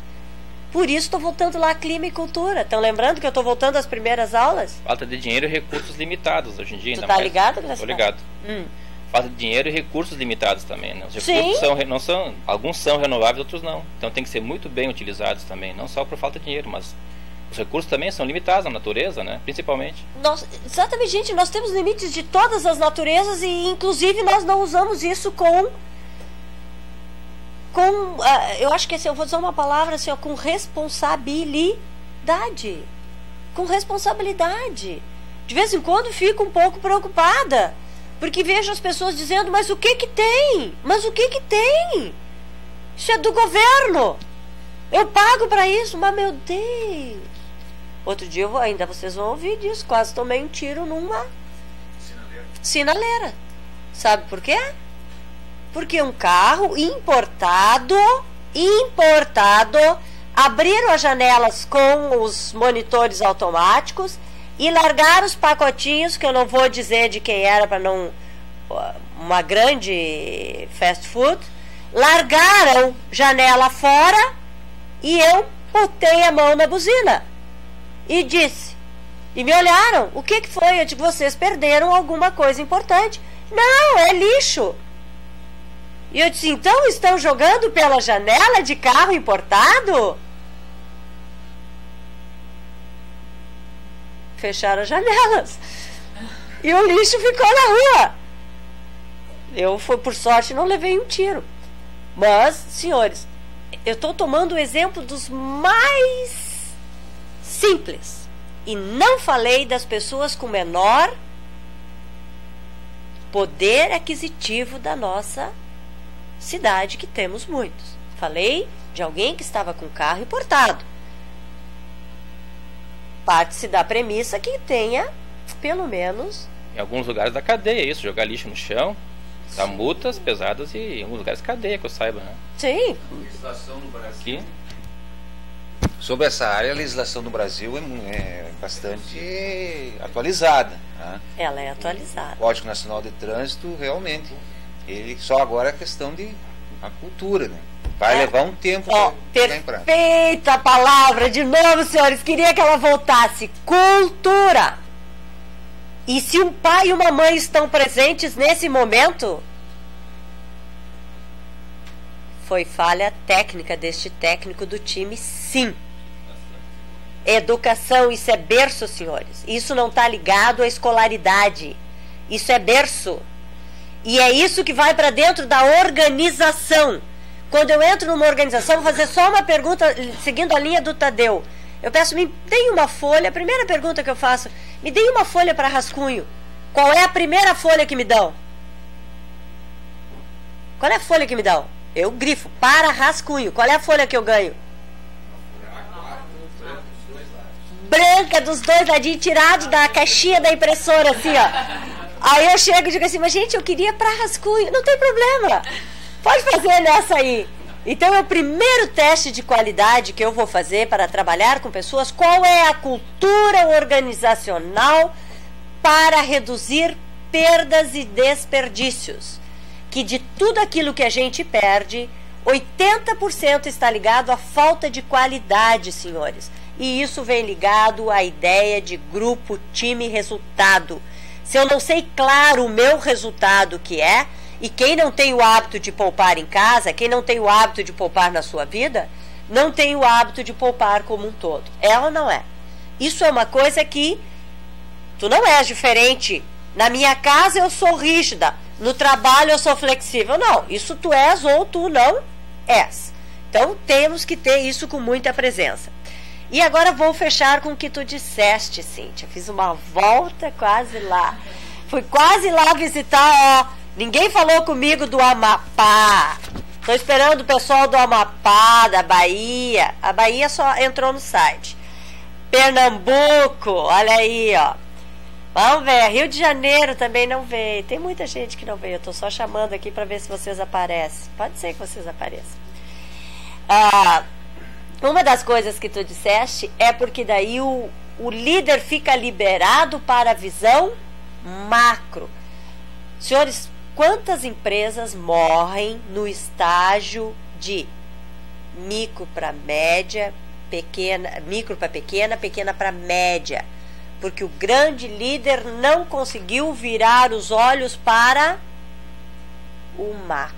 A: Por isso estou voltando lá a clima e cultura. Estão lembrando que eu estou voltando às primeiras aulas?
B: Falta de dinheiro e recursos limitados hoje em dia.
A: Tu tá ligado?
B: Estou ligado. Falta de dinheiro e recursos limitados também, né? Os recursos alguns são renováveis, outros não. Então tem que ser muito bem utilizados também, não só por falta de dinheiro, mas os recursos também são limitados na natureza, né? Principalmente.
A: Exatamente, gente. Nós temos limites de todas as naturezas e, inclusive, nós não usamos isso eu acho que assim, eu vou usar uma palavra assim, com responsabilidade. Com responsabilidade. De vez em quando fico um pouco preocupada, porque vejo as pessoas dizendo: mas o que que tem? Mas o que que tem? Isso é do governo. Eu pago para isso, mas meu Deus. Outro dia ainda vocês vão ouvir disso. Quase tomei um tiro numa sinaleira. Sabe por quê? Porque um carro importado, abriram as janelas com os monitores automáticos e largaram os pacotinhos, que eu não vou dizer de quem era para não... uma grande fast food, largaram janela fora e eu botei a mão na buzina e disse, e me olharam: o que foi? Eu digo: vocês perderam alguma coisa importante. Não, é lixo. E eu disse: então estão jogando pela janela de carro importado? Fecharam as janelas e o lixo ficou na rua. Eu, por sorte, não levei um tiro. Mas, senhores, eu estou tomando o exemplo dos mais simples e não falei das pessoas com menor poder aquisitivo da nossa cidade, que temos muitos. Falei de alguém que estava com carro importado. Parte-se da premissa que tenha, pelo menos...
B: Em alguns lugares da cadeia, isso, jogar lixo no chão, dá multas pesadas, e em alguns lugares cadeia, que eu saiba, né?
A: Sim.
G: A legislação no Brasil... Sobre essa área, a legislação no Brasil é bastante atualizada. Né?
A: Ela é atualizada.
G: O Código Nacional de Trânsito, realmente, ele só agora é questão de a cultura, né? Vai levar um tempo para lembrar.
A: Perfeita palavra, de novo, senhores, queria que ela voltasse. Cultura. E se um pai e uma mãe estão presentes nesse momento, foi falha técnica deste técnico do time, sim. Educação, isso é berço, senhores. Isso não está ligado à escolaridade. Isso é berço. E é isso que vai para dentro da organização. Quando eu entro numa organização, vou fazer só uma pergunta, seguindo a linha do Tadeu. Eu peço, me deem uma folha, a primeira pergunta que eu faço, me deem uma folha para rascunho. Qual é a primeira folha que me dão? Qual é a folha que me dão? Eu grifo, para rascunho. Qual é a folha que eu ganho? Branca dos dois ladinhos, tirado da caixinha da impressora, assim, ó. Aí eu chego e digo assim, mas gente, eu queria para rascunho. Não tem problema, pode fazer nessa aí. Então é o primeiro teste de qualidade que eu vou fazer para trabalhar com pessoas. Qual é a cultura organizacional para reduzir perdas e desperdícios? Que de tudo aquilo que a gente perde, 80% está ligado à falta de qualidade, senhores. E isso vem ligado à ideia de grupo, time, resultado. Se eu não sei claro o meu resultado que é, e quem não tem o hábito de poupar em casa, quem não tem o hábito de poupar na sua vida, não tem o hábito de poupar como um todo. É ou não é? Isso é uma coisa que tu não és diferente. Na minha casa eu sou rígida, no trabalho eu sou flexível. Não, isso tu és ou tu não és. Então temos que ter isso com muita presença. E agora vou fechar com o que tu disseste, Cíntia. Fiz uma volta quase lá. Fui quase lá visitar, ó. Ninguém falou comigo do Amapá. Estou esperando o pessoal do Amapá, da Bahia. A Bahia só entrou no site. Pernambuco, olha aí, ó. Vamos ver, Rio de Janeiro também não veio. Tem muita gente que não veio. Eu estou só chamando aqui para ver se vocês aparecem. Pode ser que vocês apareçam. Uma das coisas que tu disseste é porque daí o líder fica liberado para a visão macro. Senhores, quantas empresas morrem no estágio de micro para média, pequena, micro para pequena, pequena para média? Porque o grande líder não conseguiu virar os olhos para o macro.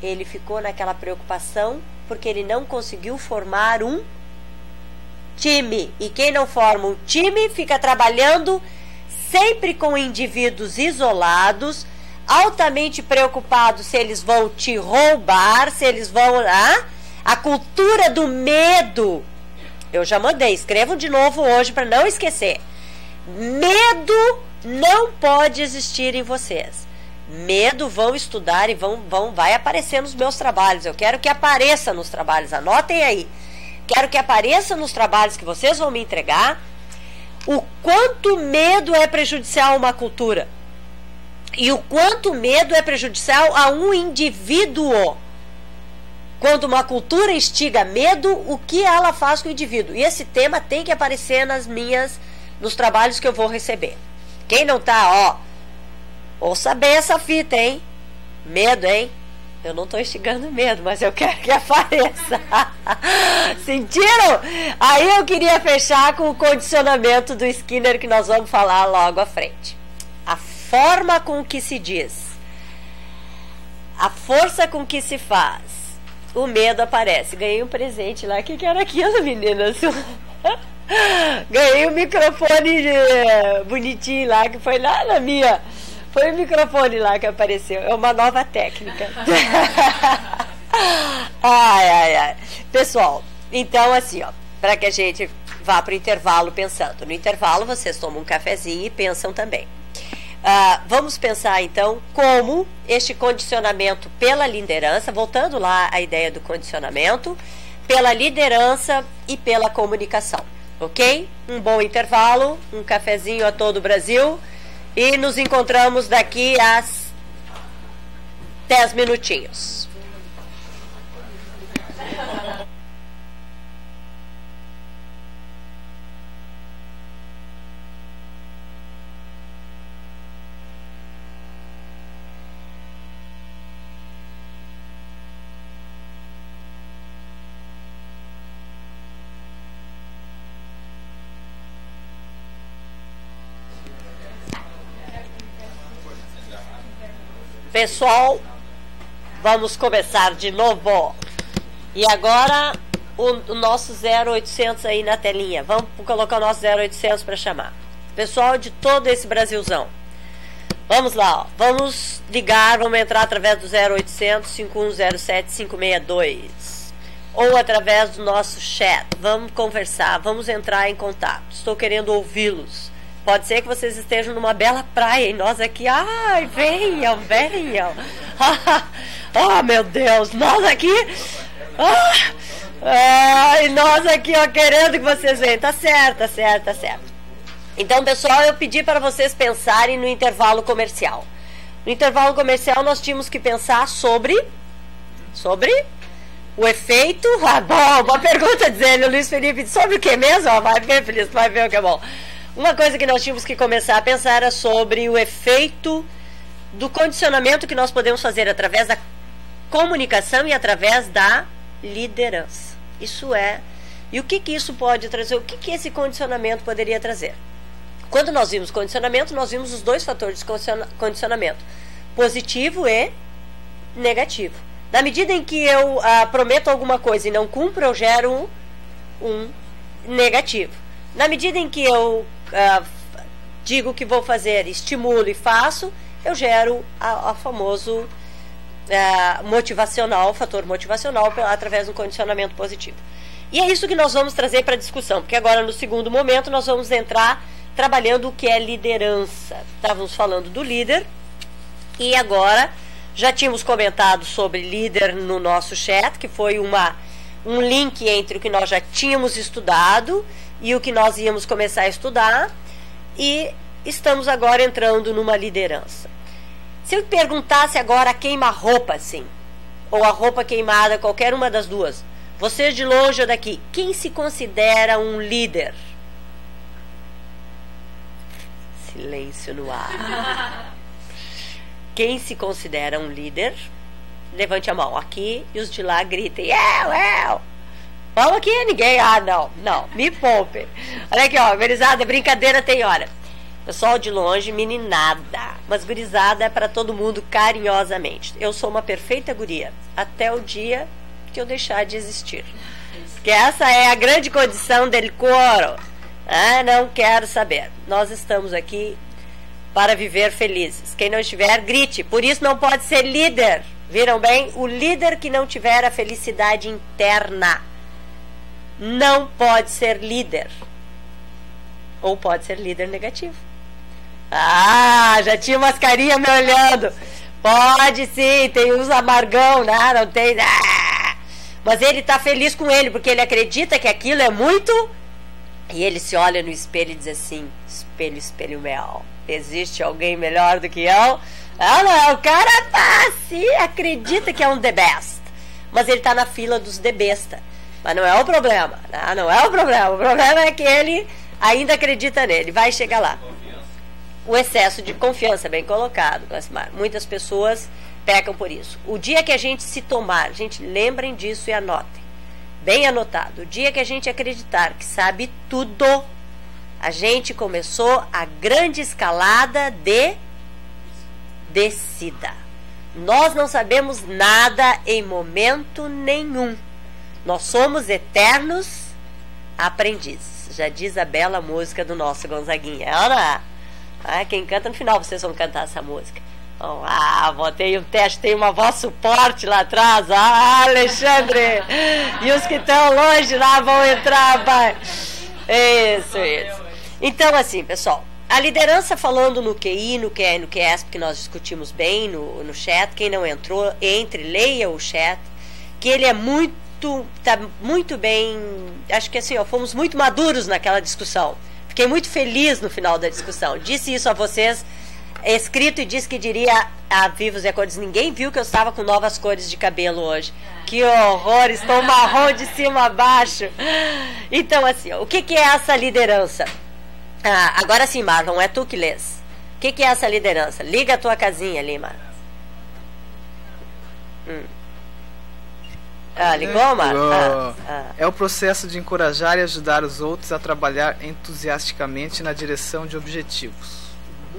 A: Ele ficou naquela preocupação porque ele não conseguiu formar um time. E quem não forma um time fica trabalhando sempre com indivíduos isolados, altamente preocupados se eles vão te roubar, se eles vão... A cultura do medo. Eu já mandei, escrevam de novo hoje para não esquecer. Medo não pode existir em vocês. Medo, vão estudar e vai aparecer nos meus trabalhos. Eu quero que apareça nos trabalhos, anotem aí. Quero que apareça nos trabalhos que vocês vão me entregar o quanto medo é prejudicial a uma cultura e o quanto medo é prejudicial a um indivíduo. Quando uma cultura instiga medo, o que ela faz com o indivíduo? E esse tema tem que aparecer nos trabalhos que eu vou receber. Quem não tá, ouça bem essa fita, hein? Medo, hein? Eu não estou instigando medo, mas eu quero que apareça. Sentiram? Aí eu queria fechar com o condicionamento do Skinner, que nós vamos falar logo à frente. A forma com que se diz, a força com que se faz, o medo aparece. Ganhei um presente lá. O que era aquilo, meninas? Ganhei um microfone bonitinho lá, que foi lá na minha... Foi o microfone lá que apareceu. É uma nova técnica. Ai. Pessoal, então assim, para que a gente vá para o intervalo pensando. No intervalo vocês tomam um cafezinho e pensam também. Vamos pensar então como este condicionamento pela liderança, voltando lá à ideia do condicionamento, pela liderança e pela comunicação. Ok? Um bom intervalo, um cafezinho a todo o Brasil. E nos encontramos daqui a 10 minutinhos. Pessoal, vamos começar de novo. E agora o nosso 0800 aí na telinha. Vamos colocar o nosso 0800 para chamar. Pessoal de todo esse Brasilzão. Vamos lá, ó. Vamos ligar, vamos entrar através do 0800 5107 562 ou através do nosso chat. Vamos conversar, vamos entrar em contato. Estou querendo ouvi-los. Pode ser que vocês estejam numa bela praia e nós aqui, ai, venham, venham. Oh, meu Deus, nós aqui, ai, nós aqui, ó, querendo que vocês venham. Tá certo, tá certo, tá certo. Então, pessoal, eu pedi para vocês pensarem no intervalo comercial. No intervalo comercial, nós tínhamos que pensar sobre o efeito... Ah, bom, boa pergunta, dizendo o Luiz Felipe. Sobre o que mesmo? Ó, vai ver, Feliz, vai ver o que é bom. Uma coisa que nós tínhamos que começar a pensar era sobre o efeito do condicionamento que nós podemos fazer através da comunicação e através da liderança. Isso é... E o que isso pode trazer? O que esse condicionamento poderia trazer? Quando nós vimos condicionamento, nós vimos os dois fatores de condicionamento. Positivo e negativo. Na medida em que eu prometo alguma coisa e não cumpro, eu gero um negativo. Na medida em que eu digo que vou fazer, estimulo e faço, eu gero a famoso motivacional, fator motivacional através do condicionamento positivo. E é isso que nós vamos trazer para a discussão, porque agora no segundo momento nós vamos entrar trabalhando o que é liderança. Estávamos falando do líder e agora já tínhamos comentado sobre líder no nosso chat, que foi um link entre o que nós já tínhamos estudado e o que nós íamos começar a estudar, e estamos agora entrando numa liderança. Se eu perguntasse agora a queima-roupa, assim, ou a roupa queimada, qualquer uma das duas, vocês de longe ou daqui, quem se considera um líder? Silêncio no ar. Quem se considera um líder? Levante a mão aqui e os de lá gritem. Eu. Vamos aqui, ninguém. Ah, não, me poupe. Olha aqui, ó, gurizada, brincadeira tem hora. Pessoal de longe, meninada. Mas gurizada é para todo mundo carinhosamente. Eu sou uma perfeita guria até o dia que eu deixar de existir. Porque essa é a grande condição del coro. Não quero saber. Nós estamos aqui para viver felizes. Quem não estiver, grite. Por isso não pode ser líder. Viram bem? O líder que não tiver a felicidade interna não pode ser líder. Ou pode ser líder negativo. Já tinha umas carinhas me olhando. Pode sim, tem uns amargão, né? Não tem... Mas ele está feliz com ele, porque ele acredita que aquilo é muito... E ele se olha no espelho e diz assim: espelho, espelho meu, existe alguém melhor do que eu? Não, o cara acredita que é um the best, mas ele está na fila dos the besta. Mas não é o problema, não é o problema. O problema é que ele ainda acredita nele, vai chegar lá. O excesso de confiança, bem colocado, Classimar. Muitas pessoas pecam por isso. O dia que a gente se tomar, gente, lembrem disso e anotem. Bem anotado, o dia que a gente acreditar que sabe tudo, a gente começou a grande escalada de descida. Nós não sabemos nada em momento nenhum. Nós somos eternos aprendizes. Já diz a bela música do nosso Gonzaguinha. Quem canta no final, vocês vão cantar essa música. Botei um teste, tem uma voz suporte lá atrás. Alexandre! E os que estão longe lá vão entrar, pai. Isso. Então, assim, pessoal, a liderança, falando no QI, no QE, no QS, que nós discutimos bem no chat. Quem não entrou, entre, leia o chat, que ele é tá muito bem. Acho que assim, fomos muito maduros naquela discussão. Fiquei muito feliz no final da discussão. Disse isso a vocês escrito e disse que diria a Vivos e a Cores. Ninguém viu que eu estava com novas cores de cabelo hoje. Que horror, estou marrom de cima a baixo. Então, assim, o que é essa liderança? Agora sim, Marlon, é tu que lês. O que é essa liderança? Liga a tua casinha ali, Marlon. Ligou, Marlon?
K: É o processo de encorajar e ajudar os outros a trabalhar entusiasticamente na direção de objetivos.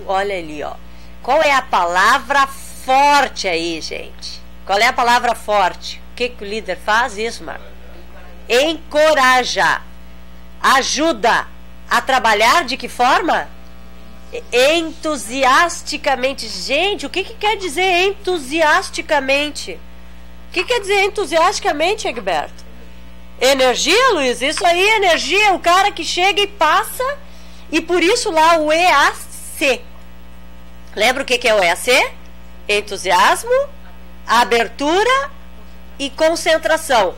A: Olha ali, ó. Qual é a palavra forte aí, gente? Qual é a palavra forte? O que o líder faz? Isso, Marcos. Encoraja. Ajuda a trabalhar de que forma? Entusiasticamente. Gente, o que quer dizer entusiasticamente? O que quer dizer entusiasticamente, Egberto? Energia, Luiz? Isso aí, energia é o cara que chega e passa, e por isso lá o EAC. Lembra o que é o EAC? Entusiasmo, abertura e concentração.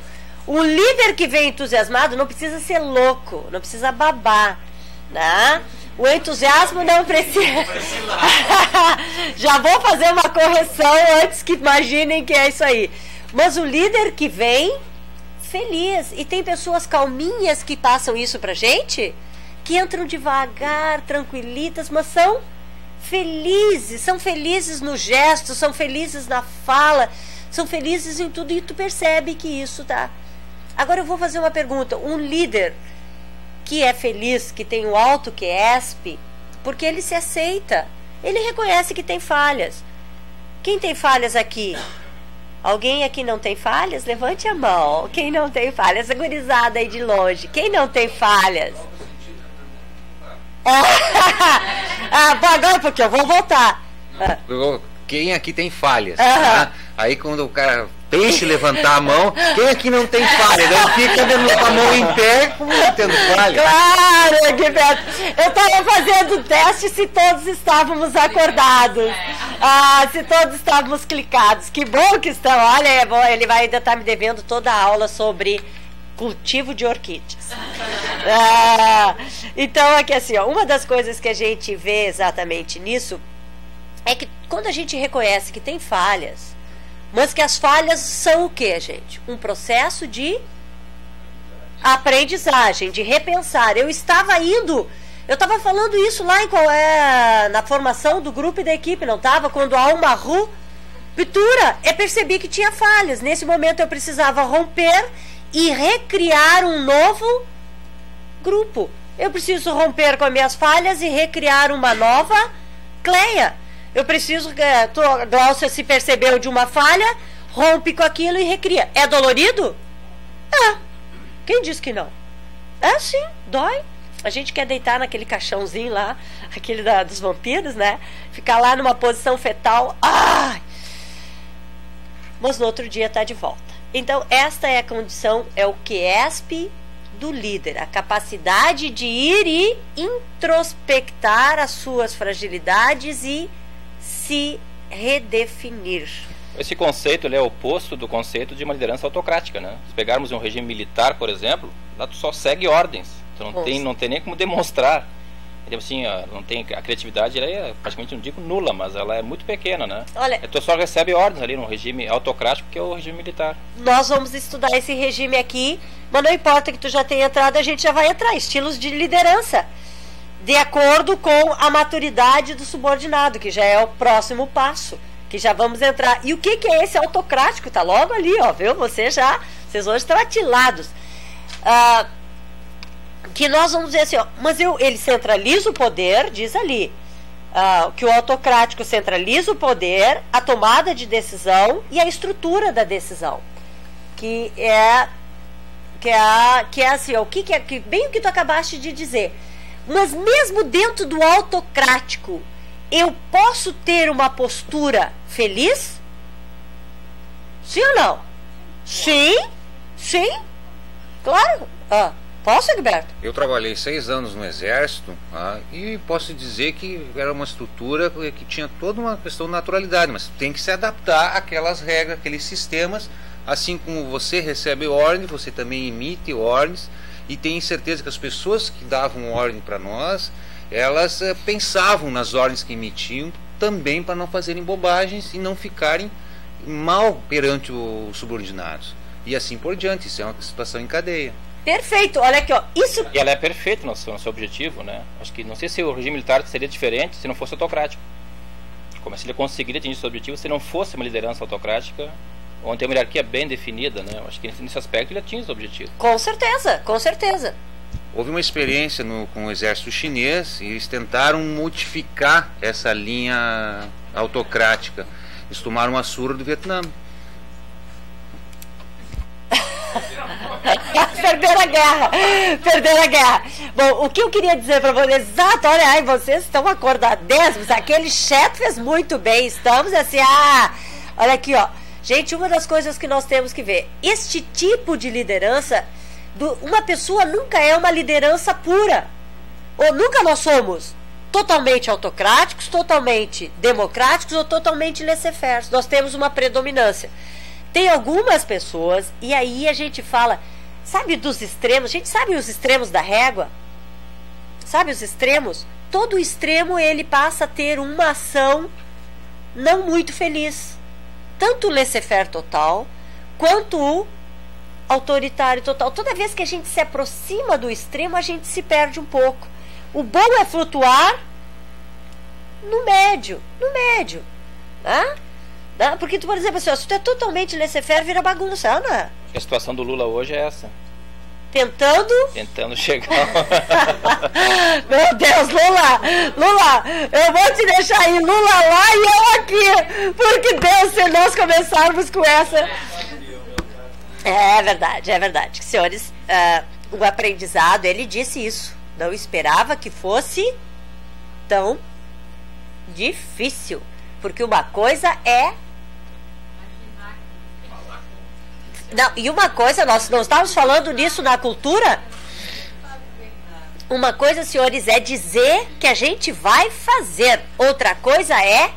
A: Um líder que vem entusiasmado não precisa ser louco, não precisa babar, né? O entusiasmo não precisa. Já vou fazer uma correção antes que imaginem que é isso aí. Mas o líder que vem feliz, e tem pessoas calminhas que passam isso pra gente, que entram devagar, tranquilitas, mas são felizes no gesto, são felizes na fala, são felizes em tudo, e tu percebe que isso tá. Agora eu vou fazer uma pergunta. Um líder que é feliz, que tem o alto QESP, porque ele se aceita, ele reconhece que tem falhas. Quem tem falhas aqui? Alguém aqui não tem falhas? Levante a mão. Quem não tem falhas? Essa gurizada aí de longe. Quem não tem falhas? Agora porque eu vou voltar.
G: Quem aqui tem falhas? Tá? Aí quando o cara pensa em levantar a mão, quem aqui não tem falha? Daí fica com a mão em pé, como não tendo falha?
A: Claro, Egberto. Eu estava fazendo o teste se todos estávamos acordados. Se todos estávamos clicados. Que bom que estão. Olha, é bom, ele vai ainda estar me devendo toda a aula sobre cultivo de orquídeas. Então, aqui assim, ó, uma das coisas que a gente vê exatamente nisso é que quando a gente reconhece que tem falhas, mas que as falhas são o que, gente? Um processo de aprendizagem, de repensar. Eu estava falando isso lá na formação do grupo e da equipe, não estava? Quando há uma ruptura, eu percebi que tinha falhas. Nesse momento eu precisava romper e recriar um novo grupo. Eu preciso romper com as minhas falhas e recriar uma nova Cleia. Eu preciso, Glaucia se percebeu de uma falha, rompe com aquilo e recria. É dolorido? Quem disse que não? Sim, dói. A gente quer deitar naquele caixãozinho lá, aquele dos vampiros, né? Ficar lá numa posição fetal. Mas no outro dia tá de volta. Então, esta é a condição, é o QESP do líder, a capacidade de ir e introspectar as suas fragilidades e se redefinir.
B: Esse conceito ele é oposto do conceito de uma liderança autocrática, né? Se pegarmos um regime militar, por exemplo, lá tu só segue ordens, tu não tem nem como demonstrar. Então, assim, não tem, a criatividade ela é praticamente, não digo nula, mas ela é muito pequena, né?
A: Olha,
B: tu só recebe ordens ali no regime autocrático, que é o regime militar.
A: Nós vamos estudar esse regime aqui, mas não importa que tu já tenha entrado, a gente já vai entrar. Estilos de liderança, de acordo com a maturidade do subordinado, que já é o próximo passo, que já vamos entrar. E o que é esse autocrático? Tá logo ali, ó, viu? Vocês hoje estão atilados. Que nós vamos dizer assim, ó, mas ele centraliza o poder, diz ali, que o autocrático centraliza o poder, a tomada de decisão e a estrutura da decisão, que é assim, ó, bem o que tu acabaste de dizer. Mas mesmo dentro do autocrático, eu posso ter uma postura feliz? Sim ou não? Sim, claro. Posso, Egberto?
G: Eu trabalhei 6 anos no Exército e posso dizer que era uma estrutura que tinha toda uma questão de naturalidade, mas tem que se adaptar àquelas regras, aqueles sistemas, assim como você recebe ordem, você também emite ordens, e tenho certeza que as pessoas que davam ordem para nós, elas pensavam nas ordens que emitiam também para não fazerem bobagens e não ficarem mal perante os subordinados. E assim por diante, isso é uma situação em cadeia.
A: Perfeito, olha aqui, ó. Isso...
B: E ela é perfeita no seu objetivo, né? Acho que não sei se o regime militar seria diferente se não fosse autocrático. Como se ele conseguiria atingir seu objetivo se não fosse uma liderança autocrática, onde tem uma hierarquia bem definida, né? Acho que nesse aspecto ele atinge o objetivo.
A: Com certeza.
G: Houve uma experiência com o exército chinês e eles tentaram modificar essa linha autocrática. Eles tomaram uma surra do Vietnã.
A: Perderam a guerra. Perderam a guerra. Bom, o que eu queria dizer para vocês, exato, olha, ai, vocês estão acordadésimos, aquele chat fez muito bem, estamos assim, olha aqui, ó. Gente, uma das coisas que nós temos que ver, este tipo de liderança, uma pessoa nunca é uma liderança pura, ou nunca nós somos totalmente autocráticos, totalmente democráticos ou totalmente laissez-faire. Nós temos uma predominância. Tem algumas pessoas, e aí a gente fala, sabe dos extremos? A gente sabe os extremos da régua? Sabe os extremos? Todo extremo ele passa a ter uma ação não muito feliz. Tanto o laissez-faire total, quanto o autoritário total. Toda vez que a gente se aproxima do extremo, a gente se perde um pouco. O bom é flutuar no médio. Né? Porque, por exemplo, assim, se tu é totalmente laissez-faire, vira bagunça, não é?
B: A situação do Lula hoje é essa.
A: Tentando
B: chegar.
A: Meu Deus, Lula, eu vou te deixar aí, Lula lá e eu aqui. Porque Deus, se nós começarmos com essa... É verdade. Senhores, o aprendizado, ele disse isso. Não esperava que fosse tão difícil. Porque uma coisa é... Não, e uma coisa, nós não estávamos falando nisso na cultura? Uma coisa, senhores, é dizer que a gente vai fazer. Outra coisa é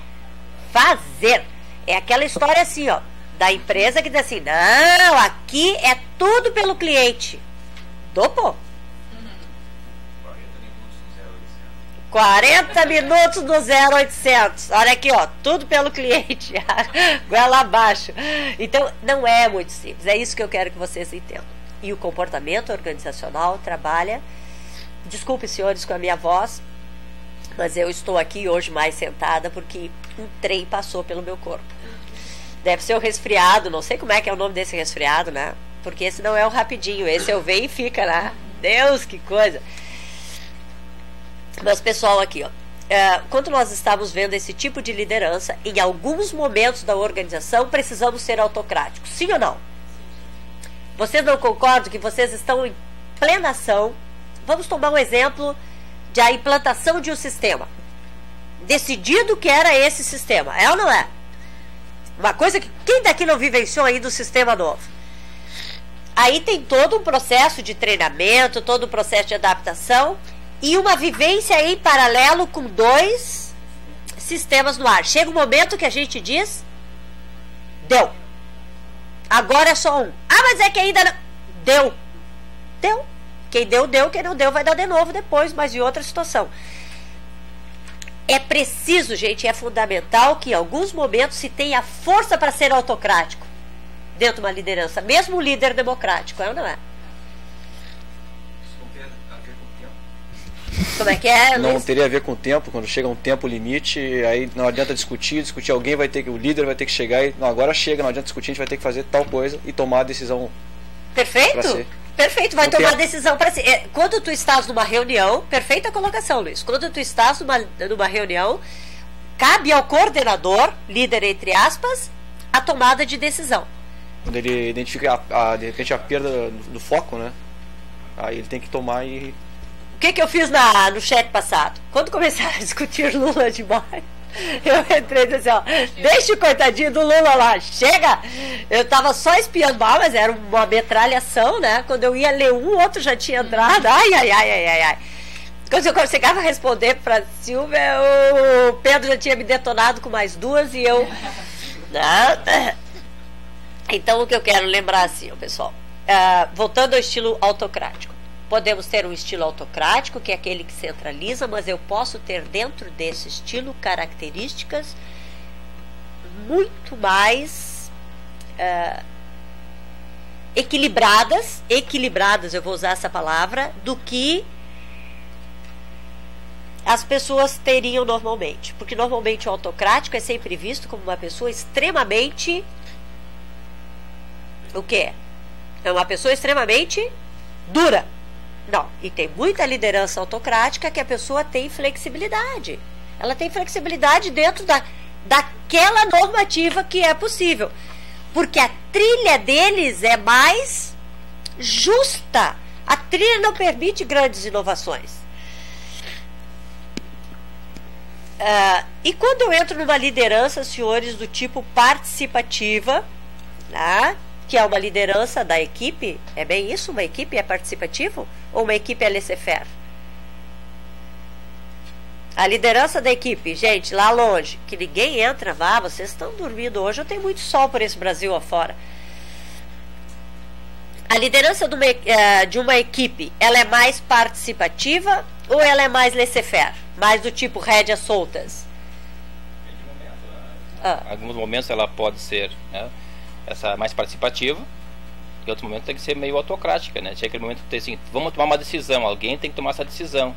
A: fazer. É aquela história assim, ó, da empresa que diz assim, não, aqui é tudo pelo cliente. Pô. 40 minutos no 0800. Olha aqui, ó, tudo pelo cliente. Goela abaixo. Então, não é muito simples. É isso que eu quero que vocês entendam. E o comportamento organizacional trabalha... Desculpe, senhores, com a minha voz, mas eu estou aqui hoje mais sentada porque um trem passou pelo meu corpo. Deve ser o resfriado, não sei como é que é o nome desse resfriado, né? Porque esse não é o rapidinho, esse eu venho e fica, né? Deus, que coisa! Mas, pessoal, aqui, ó, quando nós estamos vendo esse tipo de liderança, em alguns momentos da organização, precisamos ser autocráticos. Sim ou não? Vocês não concordam que vocês estão em plena ação? Vamos tomar um exemplo da implantação de um sistema. Decidido que era esse sistema. É ou não é? Uma coisa que... Quem daqui não vivenciou ainda o sistema novo? Aí tem todo um processo de treinamento, todo um processo de adaptação... E uma vivência em paralelo com 2 sistemas no ar. Chega um momento que a gente diz, deu. Agora é só um. Mas é que ainda não... Deu. Quem deu, quem não deu vai dar de novo depois, mas em outra situação. É preciso, gente, é fundamental que em alguns momentos se tenha força para ser autocrático dentro de uma liderança, mesmo um líder democrático, é ou não é? Como é que é?
E: Não teria a ver com o tempo, quando chega um tempo limite, aí não adianta discutir, alguém vai ter que, o líder vai ter que chegar e, não, agora chega, não adianta discutir, a gente vai ter que fazer tal coisa e tomar a decisão.
A: Perfeito, vai tomar a decisão para si. Quando tu estás numa reunião, perfeita colocação, Luiz, quando tu estás numa reunião, cabe ao coordenador, líder entre aspas, a tomada de decisão.
E: Quando ele identifica de repente a perda do foco, né, aí ele tem que tomar e...
A: O que eu fiz no chat passado? Quando começaram a discutir Lula demais, eu entrei e disse assim, ó, deixa o coitadinho do Lula lá, chega! Eu tava só espiando, mas era uma metralhação, né? Quando eu ia ler um, outro já tinha entrado, ai. Quando eu chegava a responder pra Silvia, o Pedro já tinha me detonado com mais 2 e eu... Então, o que eu quero lembrar assim, pessoal, voltando ao estilo autocrático. Podemos ter um estilo autocrático, que é aquele que centraliza, mas eu posso ter dentro desse estilo características muito mais equilibradas, eu vou usar essa palavra, do que as pessoas teriam normalmente. Porque normalmente o autocrático é sempre visto como uma pessoa extremamente... O quê? É uma pessoa extremamente dura. Não, e tem muita liderança autocrática que a pessoa tem flexibilidade. Ela tem flexibilidade dentro daquela normativa que é possível. Porque a trilha deles é mais
L: justa. A trilha não permite grandes inovações. E quando eu entro numa liderança, senhores, do tipo participativa, né, que é uma liderança da equipe, é bem isso? Uma equipe é participativo? Ou uma equipe é laissez-faire? A liderança da equipe, gente, lá longe, que ninguém entra, vocês estão dormindo hoje, eu tenho muito sol por esse Brasil afora. A liderança de uma equipe, ela é mais participativa ou ela é mais laissez-faire? Mais do tipo rédeas soltas?
B: Em alguns momentos ela pode ser, né, essa mais participativa, em outros momentos tem que ser meio autocrática, né? Chega aquele momento que tem assim, vamos tomar uma decisão, alguém tem que tomar essa decisão.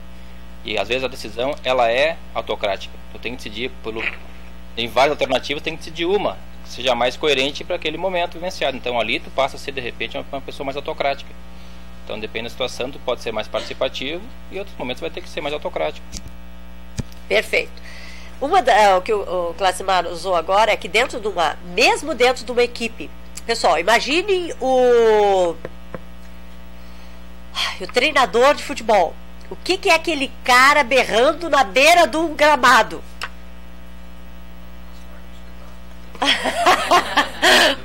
B: E às vezes a decisão ela é autocrática. Eu tenho que decidir em várias alternativas, tem que decidir uma que seja mais coerente para aquele momento vivenciado. Então ali tu passa a ser de repente uma pessoa mais autocrática. Então depende da situação, tu pode ser mais participativo e em outros momentos vai ter que ser mais autocrático.
L: Perfeito. O que o Classimar usou agora é que mesmo dentro de uma equipe, pessoal, imaginem o treinador de futebol. O que é aquele cara berrando na beira de um gramado?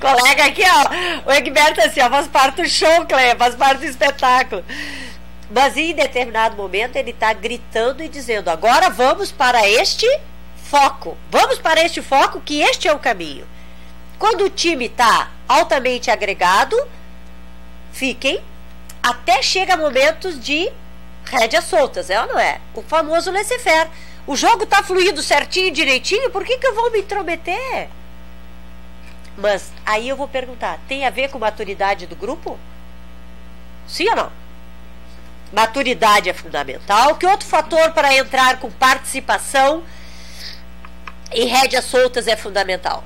L: Colega aqui, ó, o Egberto assim, ó, faz parte do show, Cleia, faz parte do espetáculo. Mas em determinado momento ele está gritando e dizendo: agora vamos para este foco. Vamos para este foco, que este é o caminho. Quando o time está altamente agregado, fiquem, até chega momentos de rédeas soltas, é ou não é? O famoso laissez-faire. O jogo está fluindo certinho, direitinho, por que eu vou me intrometer? Mas aí eu vou perguntar, tem a ver com maturidade do grupo? Sim ou não? Maturidade é fundamental. Que outro fator para entrar com participação e rédeas soltas é fundamental?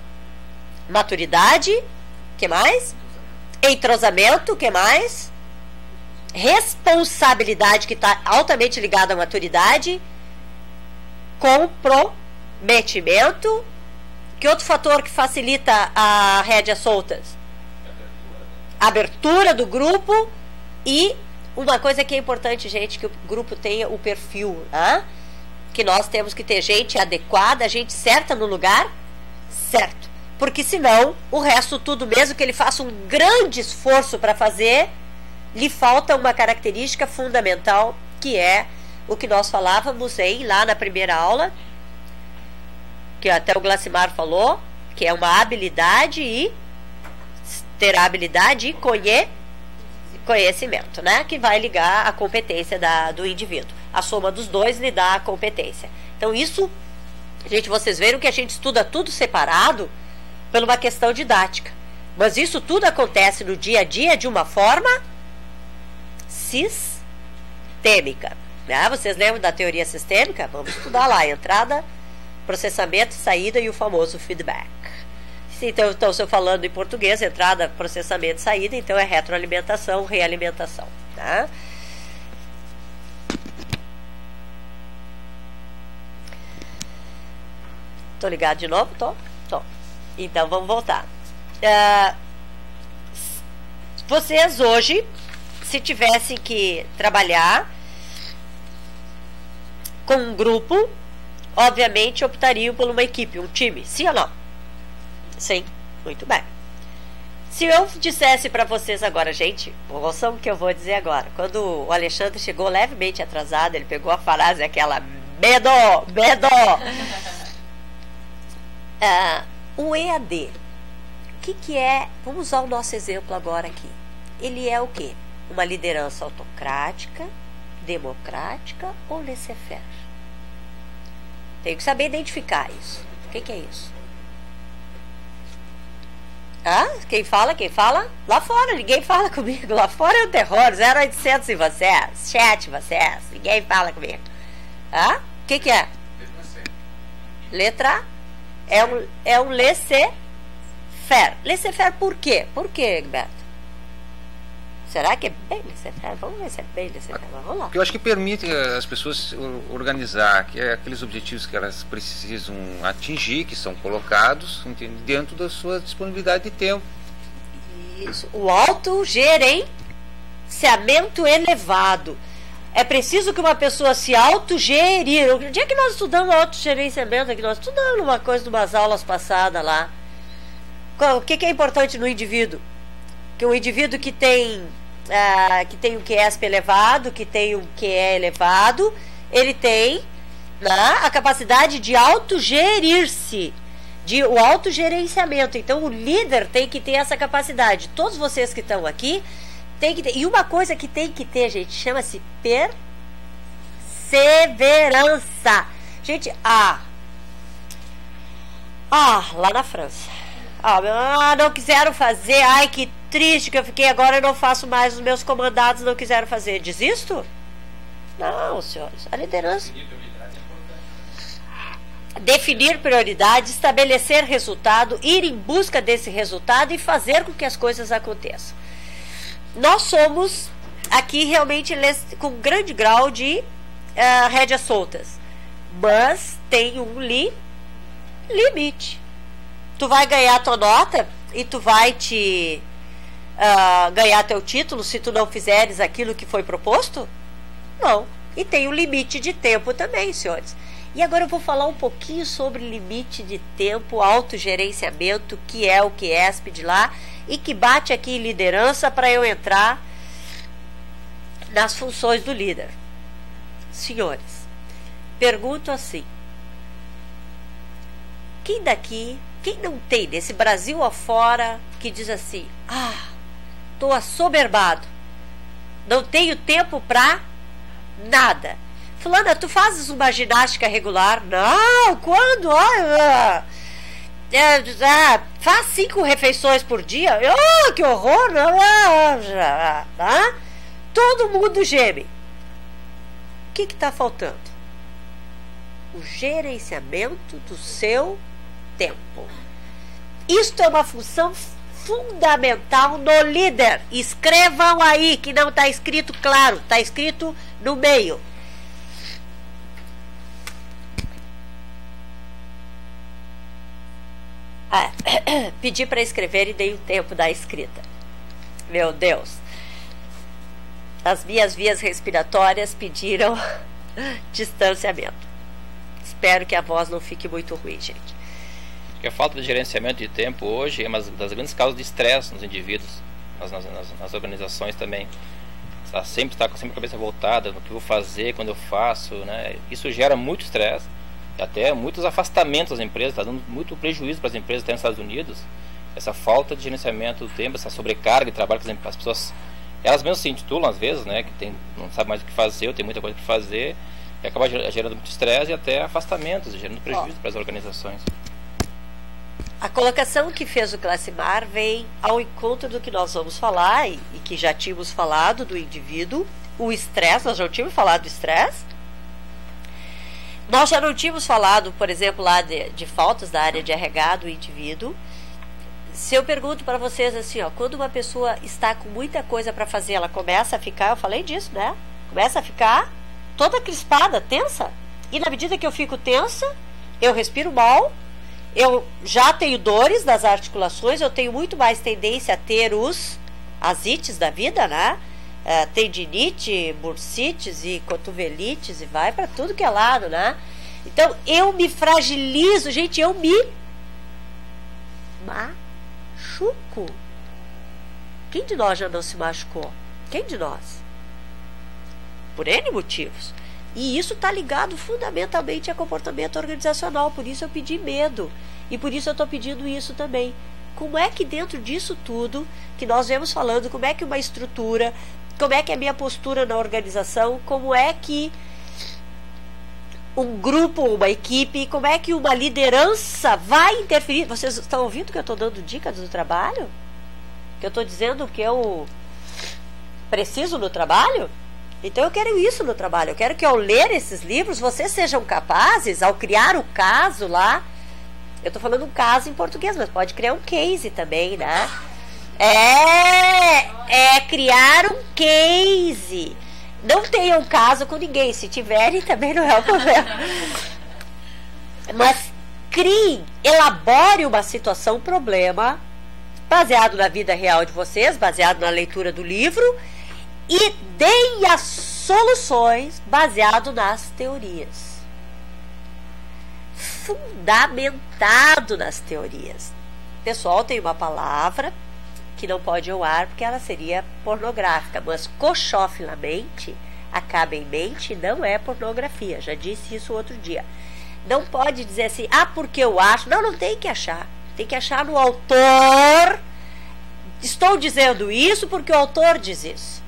L: Maturidade, que mais? Entrosamento, que mais? Responsabilidade, que está altamente ligada à maturidade. Comprometimento. Que outro fator que facilita a rédeas soltas? Abertura do grupo. E uma coisa que é importante, gente, que o grupo tenha o perfil, né? Que nós temos que ter gente adequada, gente certa no lugar certo, porque senão o resto tudo, mesmo que ele faça um grande esforço para fazer, lhe falta uma característica fundamental, que é o que nós falávamos lá na primeira aula, que até o Glassimar falou, que é uma habilidade e ter a habilidade e conhecimento, né? Que vai ligar a competência do indivíduo. A soma dos dois lhe dá a competência. Então isso, gente, vocês viram que a gente estuda tudo separado por uma questão didática. Mas isso tudo acontece no dia a dia de uma forma sistêmica, né? Vocês lembram da teoria sistêmica? Vamos estudar lá, entrada, processamento, saída e o famoso feedback. Então, se eu falando em português, entrada, processamento, saída, então é retroalimentação, realimentação, tá? Tô ligado de novo? Tô. Então, vamos voltar. Vocês hoje, se tivessem que trabalhar com um grupo, obviamente optariam por uma equipe, um time, sim ou não? Sim, muito bem. Se eu dissesse para vocês agora, gente, ouçam o que eu vou dizer agora. Quando o Alexandre chegou levemente atrasado, ele pegou a frase aquela, medo. O EAD, o que é? Vamos usar o nosso exemplo agora aqui. Ele é o quê? Uma liderança autocrática, democrática ou laissez-faire? Tenho que saber identificar isso. O que é isso? Quem fala? Lá fora, ninguém fala comigo. Lá fora é um terror, 0800 em vocês, chat vocês, ninguém fala comigo. O que é? Letra A. É um laissez-faire. Laissez-faire por quê? Por quê, Egberto? Será que é bem laissez-faire? Vamos ver se é bem laissez-faire. Vamos lá.
G: Porque eu acho que permite as pessoas organizar aqueles objetivos que elas precisam atingir, que são colocados, dentro da sua disponibilidade de tempo.
L: Isso. O autogerenciamento. gerenciamento elevado. É preciso que uma pessoa se autogerir. O dia que nós estudamos autogerenciamento aqui, nós estudamos uma coisa de umas aulas passadas lá. O que é importante no indivíduo? Que o indivíduo que tem um QESP elevado, que tem um QE elevado, ele tem, né, a capacidade de autogerir-se, o autogerenciamento. Então o líder tem que ter essa capacidade. Todos vocês que estão aqui tem que ter. E uma coisa que tem que ter, gente, chama-se perseverança. Gente, lá na França. Não quiseram fazer. Ai, que triste que eu fiquei. Agora eu não faço mais. Os meus comandados não quiseram fazer. Desisto? Não, senhores. A liderança. Definir prioridade, estabelecer resultado, ir em busca desse resultado e fazer com que as coisas aconteçam. Nós somos aqui realmente com grande grau de rédeas soltas, mas tem um limite. Tu vai ganhar tua nota e tu vai ganhar teu título se tu não fizeres aquilo que foi proposto? Não. E tem um limite de tempo também, senhores. E agora eu vou falar um pouquinho sobre limite de tempo, autogerenciamento, que é o QESP de lá, e que bate aqui em liderança para eu entrar nas funções do líder. Senhores, pergunto assim: quem não tem nesse Brasil afora que diz assim, tô assoberbado, não tenho tempo para nada? Fulana, tu fazes uma ginástica regular? Não, quando? Faz 5 refeições por dia? Que horror! Todo mundo geme. O que está faltando? O gerenciamento do seu tempo. Isto é uma função fundamental no líder. Escrevam aí, que não está escrito claro, está escrito no meio. Pedi para escrever e dei o tempo da escrita. Meu Deus. As minhas vias respiratórias pediram distanciamento. Espero que a voz não fique muito ruim, gente.
B: Porque a falta de gerenciamento de tempo hoje é uma das grandes causas de estresse nos indivíduos, nas organizações também. Sempre está com a cabeça voltada no que vou fazer, quando eu faço, né? Isso gera muito estresse. Até muitos afastamentos das empresas, está dando muito prejuízo para as empresas até nos Estados Unidos. Essa falta de gerenciamento do tempo, essa sobrecarga de trabalho que as pessoas, elas mesmas se intitulam às vezes, né, que não sabem mais o que fazer, ou tem muita coisa para fazer, e acaba gerando muito estresse e até afastamentos, gerando prejuízo para as organizações.
L: A colocação que fez o Classimar vem ao encontro do que nós vamos falar, e que já tínhamos falado do indivíduo, o estresse. Nós já tínhamos falado do estresse. Nós já não tínhamos falado, por exemplo, lá de faltas da área de RH do indivíduo. Se eu pergunto para vocês assim, quando uma pessoa está com muita coisa para fazer, ela começa a ficar, eu falei disso, né? Começa a ficar toda crispada, tensa. E na medida que eu fico tensa, eu respiro mal, eu já tenho dores das articulações, eu tenho muito mais tendência a ter as ites da vida, né? Tendinite, bursites e cotovelites, e vai para tudo que é lado, né? Então eu me fragilizo, gente, eu me machuco. Quem de nós já não se machucou? Quem de nós? Por N motivos. E isso está ligado fundamentalmente a comportamento organizacional. Por isso eu pedi medo, e por isso eu estou pedindo isso também. Como é que dentro disso tudo que nós vemos falando, como é que uma estrutura, como é que é a minha postura na organização, como é que um grupo, uma equipe, como é que uma liderança vai interferir? Vocês estão ouvindo que eu estou dando dicas do trabalho? Que eu estou dizendo que eu preciso no trabalho? Então eu quero isso no trabalho. Eu quero que ao ler esses livros, vocês sejam capazes, ao criar o caso lá, eu estou falando um caso em português, mas pode criar um case também, né? É criar um case. Não tenham caso com ninguém. Se tiverem, também não é o problema. Mas criem, elabore uma situação, problema, baseado na vida real de vocês, baseado na leitura do livro, e deem as soluções baseado nas teorias. Fundamentado nas teorias. Pessoal, tem uma palavra que não pode ir ao ar porque ela seria pornográfica, mas cochofilamente, acaba em mente, não é pornografia. Já disse isso outro dia. Não pode dizer assim, porque eu acho. Não tem que achar. Tem que achar no autor. Estou dizendo isso porque o autor diz isso.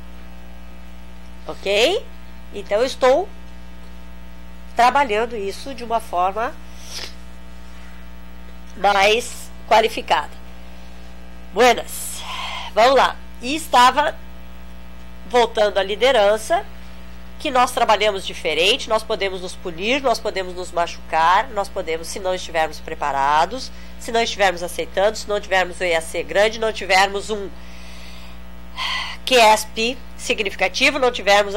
L: Ok? Então eu estou trabalhando isso de uma forma mais qualificada. Buenas. Vamos lá. E estava voltando à liderança, que nós trabalhamos diferente, nós podemos nos punir, nós podemos nos machucar, nós podemos, se não estivermos preparados, se não estivermos aceitando, se não tivermos um EAC grande, não tivermos um QSP significativo, não tivermos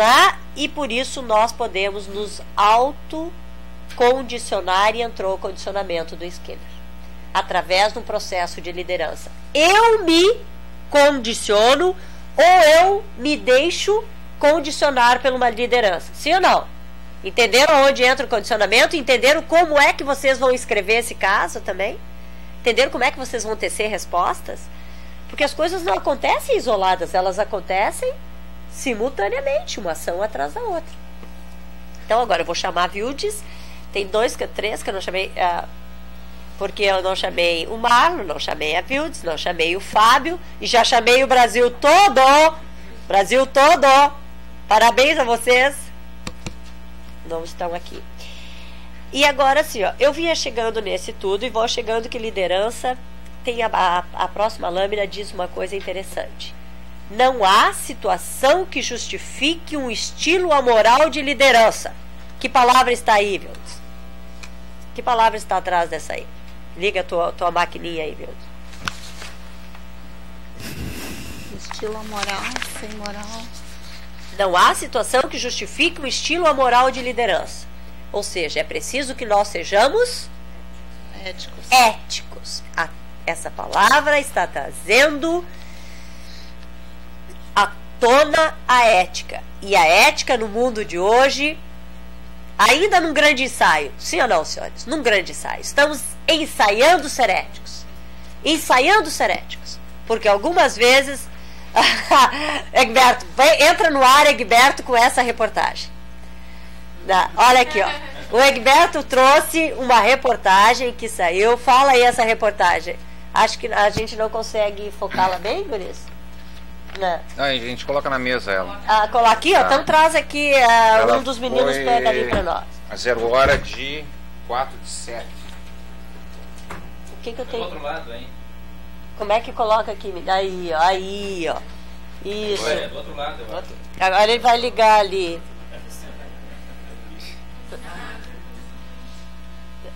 L: e por isso nós podemos nos autocondicionar, e entrou o condicionamento do Skinner, através de um processo de liderança. Eu me condiciono ou eu me deixo condicionar por uma liderança. Sim ou não? Entenderam onde entra o condicionamento? Entenderam como é que vocês vão escrever esse caso também? Entenderam como é que vocês vão tecer respostas? Porque as coisas não acontecem isoladas, elas acontecem simultaneamente, uma ação atrás da outra. Então agora eu vou chamar a Vildes. Tem três que eu não chamei, porque eu não chamei o Marlon, não chamei a Vildes, não chamei o Fábio, e já chamei o Brasil todo. Brasil todo. Parabéns a vocês. Não estão aqui. E agora assim, eu vinha chegando nesse tudo e vou chegando que liderança tem a próxima lâmina diz uma coisa interessante. Não há situação que justifique um estilo amoral de liderança. Que palavra está aí, Vildes? Que palavra está atrás dessa aí? Liga a tua maquininha aí, Vildes.
F: Estilo amoral, sem moral.
L: Não há situação que justifique um estilo amoral de liderança. Ou seja, é preciso que nós sejamos éticos. Essa palavra está trazendo à tona a ética. E a ética no mundo de hoje, ainda num grande ensaio. Sim ou não, senhores? Num grande ensaio. Estamos ensaiando ser éticos. Ensaiando ser éticos. Porque algumas vezes... Egberto, entra no ar, Egberto, com essa reportagem. Olha aqui, o Egberto trouxe uma reportagem que saiu. Fala aí essa reportagem. Acho que a gente não consegue focá-la bem, Guris?
G: Não, a gente coloca na mesa ela.
L: Coloca aqui, então traz aqui, um dos meninos pega ali pra nós.
G: A 0h de 4/7.
L: O que eu tenho?
B: Do outro lado, hein?
L: Como é que coloca aqui? Aí, ó. Isso.
B: Ué, do outro lado, eu acho.
L: Agora ele vai ligar ali.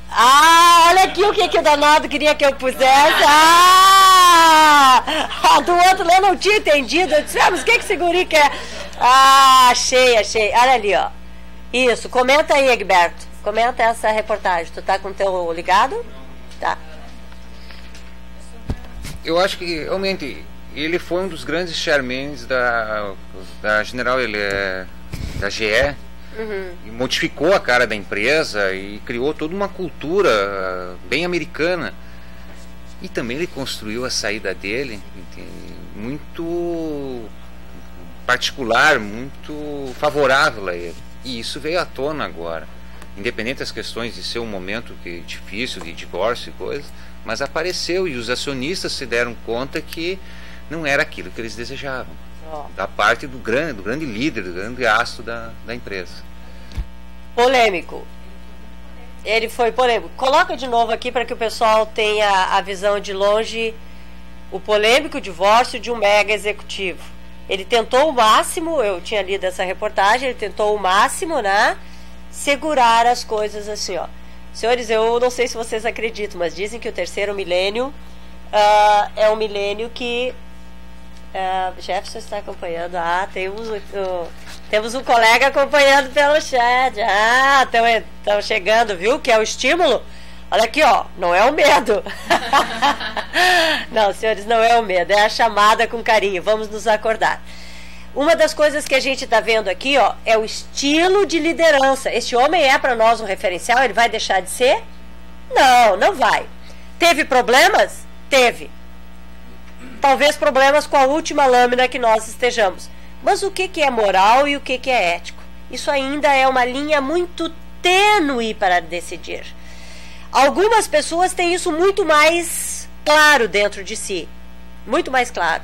L: Olha aqui o que o danado queria que eu pusesse. Do outro lá eu não tinha entendido. Eu disse, mas o que esse guri quer? Achei. Olha ali, ó. Isso, comenta aí, Egberto. Comenta essa reportagem. Tu tá com o teu ligado? Tá.
G: Eu acho que realmente ele foi um dos grandes chairmans da General, da GE. E modificou a cara da empresa e criou toda uma cultura bem americana. E também ele construiu a saída dele muito particular, muito favorável a ele. E isso veio à tona agora. Independente das questões de ser um momento difícil, de divórcio e coisas, mas apareceu e os acionistas se deram conta que não era aquilo que eles desejavam. Da parte do grande líder, do grande astro da empresa.
L: Polêmico. Ele foi polêmico. Coloca de novo aqui para que o pessoal tenha a visão de longe. O polêmico divórcio de um mega executivo. Ele tentou o máximo, eu tinha lido essa reportagem, ele tentou o máximo, né? Segurar as coisas assim, ó. Senhores, eu não sei se vocês acreditam, mas dizem que o terceiro milênio é um milênio que Jefferson está acompanhando. Temos um colega acompanhando pelo chat. Estão chegando, viu? Que é o estímulo. Olha aqui, ó. Não é o medo. Não, senhores, não é o medo. É a chamada com carinho. Vamos nos acordar. Uma das coisas que a gente está vendo aqui, ó, é o estilo de liderança. Este homem é para nós um referencial? Ele vai deixar de ser? Não, não vai. Teve problemas? Teve. Talvez problemas com a última lâmina que nós estejamos. Mas o que é moral e o que é ético? Isso ainda é uma linha muito tênue para decidir. Algumas pessoas têm isso muito mais claro dentro de si. Muito mais claro.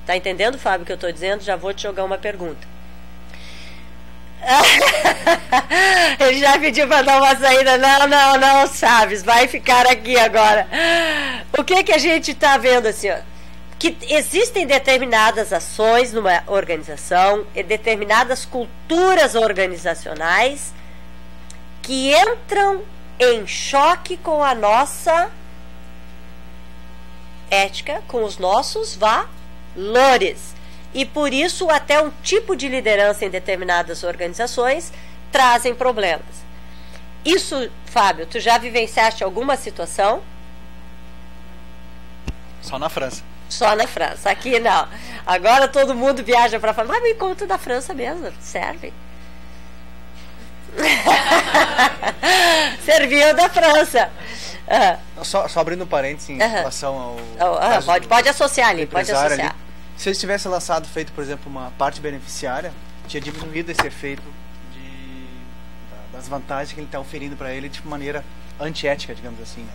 L: Tá entendendo, Fábio, o que eu estou dizendo? Já vou te jogar uma pergunta. Ele já pediu para dar uma saída. Não, Chaves, vai ficar aqui agora. O que a gente está vendo assim, ó? Que existem determinadas ações numa organização, e determinadas culturas organizacionais que entram em choque com a nossa ética, com os nossos valores. E por isso até um tipo de liderança em determinadas organizações trazem problemas. Isso, Fábio, tu já vivenciaste alguma situação?
E: Só na França.
L: Só na França, aqui não. Agora todo mundo viaja para França. Mas me conta da França mesmo, serve. Serviu da França.
M: Só abrindo um parênteses em relação ao...
L: Pode associar ali, pode associar.
M: Ali. Se eles tivessem feito, por exemplo, uma parte beneficiária, tinha diminuído esse efeito das vantagens que ele está oferindo para ele de maneira antiética, digamos assim, né?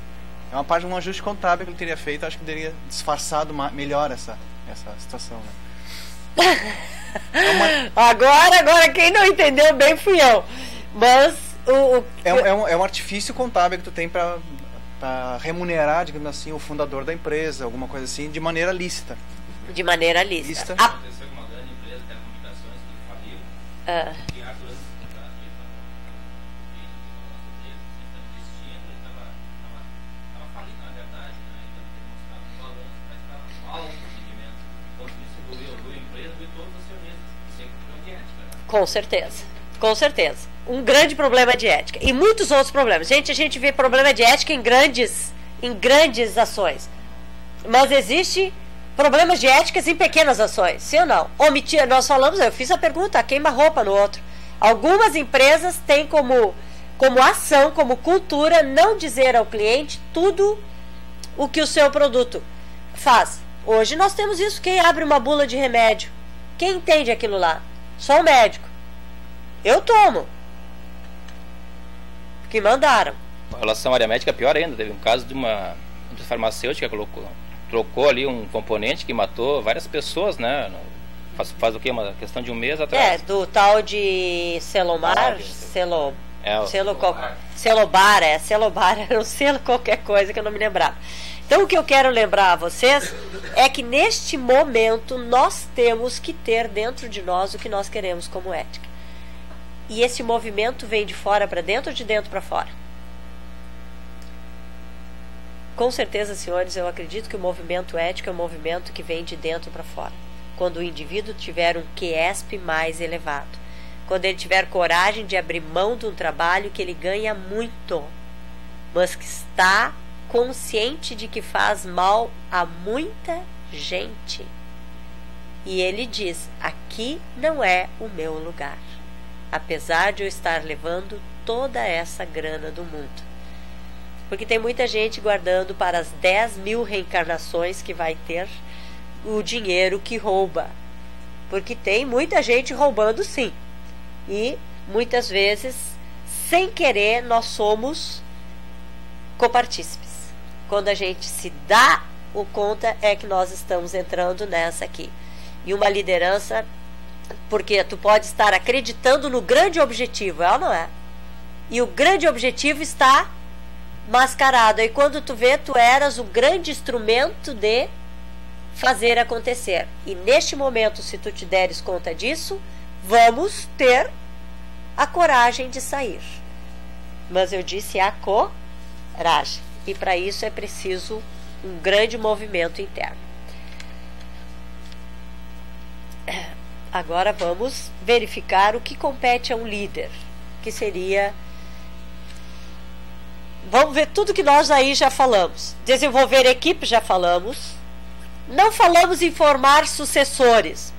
M: É uma parte, um ajuste contábil que ele teria feito, acho que teria disfarçado melhor essa situação, né?
L: Agora quem não entendeu bem fui eu. Mas
M: é um artifício contábil que tu tem para remunerar, digamos assim, o fundador da empresa, alguma coisa assim, de maneira lícita.
L: De maneira lícita.
B: Aconteceu com uma grande empresa de telecomunicações que faliu. E a
L: Com certeza, com certeza. Um grande problema de ética. E muitos outros problemas. A gente vê problema de ética em grandes ações. Mas existe problemas de éticas em pequenas ações, sim ou não? Omitir, nós falamos, eu fiz a pergunta, queima-roupa no outro. Algumas empresas têm como ação, como cultura, não dizer ao cliente tudo o que o seu produto faz. Hoje nós temos isso. Quem abre uma bula de remédio? Quem entende aquilo lá? Só o médico. Eu tomo. Porque mandaram.
B: Com relação à área médica, pior ainda. Teve um caso de uma farmacêutica que trocou ali um componente que matou várias pessoas, né? Faz o quê? Uma questão de um mês atrás.
L: Do tal de Celomar. Celobar, era um selo qualquer coisa que eu não me lembrava. Então o que eu quero lembrar a vocês é que neste momento nós temos que ter dentro de nós o que nós queremos como ética. E esse movimento vem de fora para dentro ou de dentro para fora? Com certeza, senhores, eu acredito que o movimento ético é um movimento que vem de dentro para fora. Quando o indivíduo tiver um QESP mais elevado. Quando ele tiver coragem de abrir mão de um trabalho que ele ganha muito, mas que está consciente de que faz mal a muita gente. E ele diz, aqui não é o meu lugar. Apesar de eu estar levando toda essa grana do mundo. Porque tem muita gente guardando para as 10.000 reencarnações que vai ter o dinheiro que rouba. Porque tem muita gente roubando sim. E muitas vezes, sem querer, nós somos copartícipes. Quando a gente se dá o conta é que nós estamos entrando nessa aqui. E uma liderança, porque tu pode estar acreditando no grande objetivo, é ou não é? E o grande objetivo está mascarado. E quando tu vê, tu eras o grande instrumento de fazer acontecer. E neste momento, se tu te deres conta disso, vamos ter a coragem de sair. Mas eu disse a coragem. E para isso é preciso um grande movimento interno. Agora vamos verificar o que compete a um líder, que seria... Vamos ver tudo que nós aí já falamos. Desenvolver equipe, já falamos. Não falamos em formar sucessores.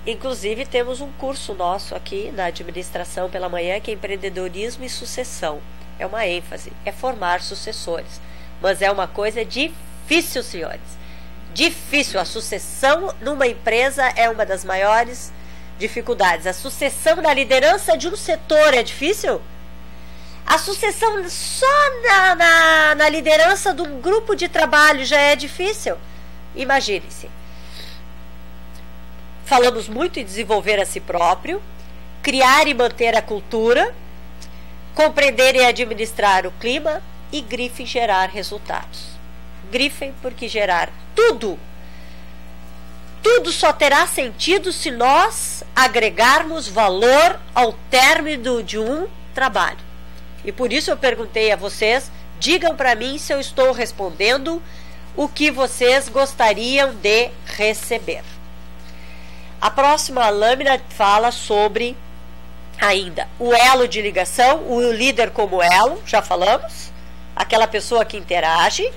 L: Inclusive temos um curso nosso aqui na administração pela manhã, que é empreendedorismo e sucessão. É uma ênfase, é formar sucessores. Mas é uma coisa difícil, senhores. Difícil. A sucessão numa empresa é uma das maiores dificuldades. A sucessão na liderança de um setor é difícil? A sucessão só na liderança de um grupo de trabalho já é difícil? Imagine-se. Falamos muito em desenvolver a si próprio, criar e manter a cultura, compreender e administrar o clima e grifem gerar resultados. Grifem porque gerar tudo só terá sentido se nós agregarmos valor ao término de um trabalho. E por isso eu perguntei a vocês, digam para mim se eu estou respondendo o que vocês gostariam de receber. A próxima lâmina fala sobre ainda o elo de ligação, o líder como elo, já falamos, aquela pessoa que interage.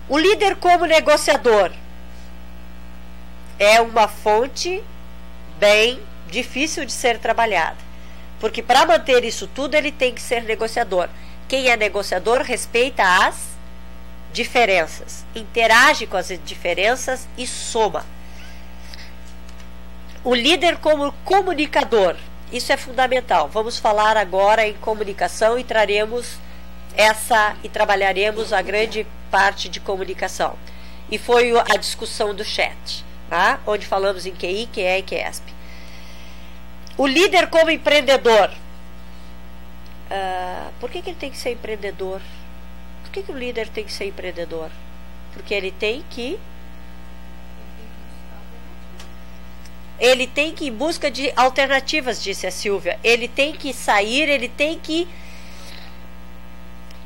L: O líder como negociador é uma fonte bem difícil de ser trabalhada, porque para manter isso tudo ele tem que ser negociador. Quem é negociador respeita as diferenças, interage com as diferenças e soma. O líder como comunicador, isso é fundamental. Vamos falar agora em comunicação e trabalharemos a grande parte de comunicação. E foi a discussão do chat, tá? Onde falamos em QI, QE e QESP. O líder como empreendedor. Por que ele tem que ser empreendedor? Por que o líder tem que ser empreendedor? Porque ele tem que ir em busca de alternativas, disse a Silvia. Ele tem que sair, ele tem que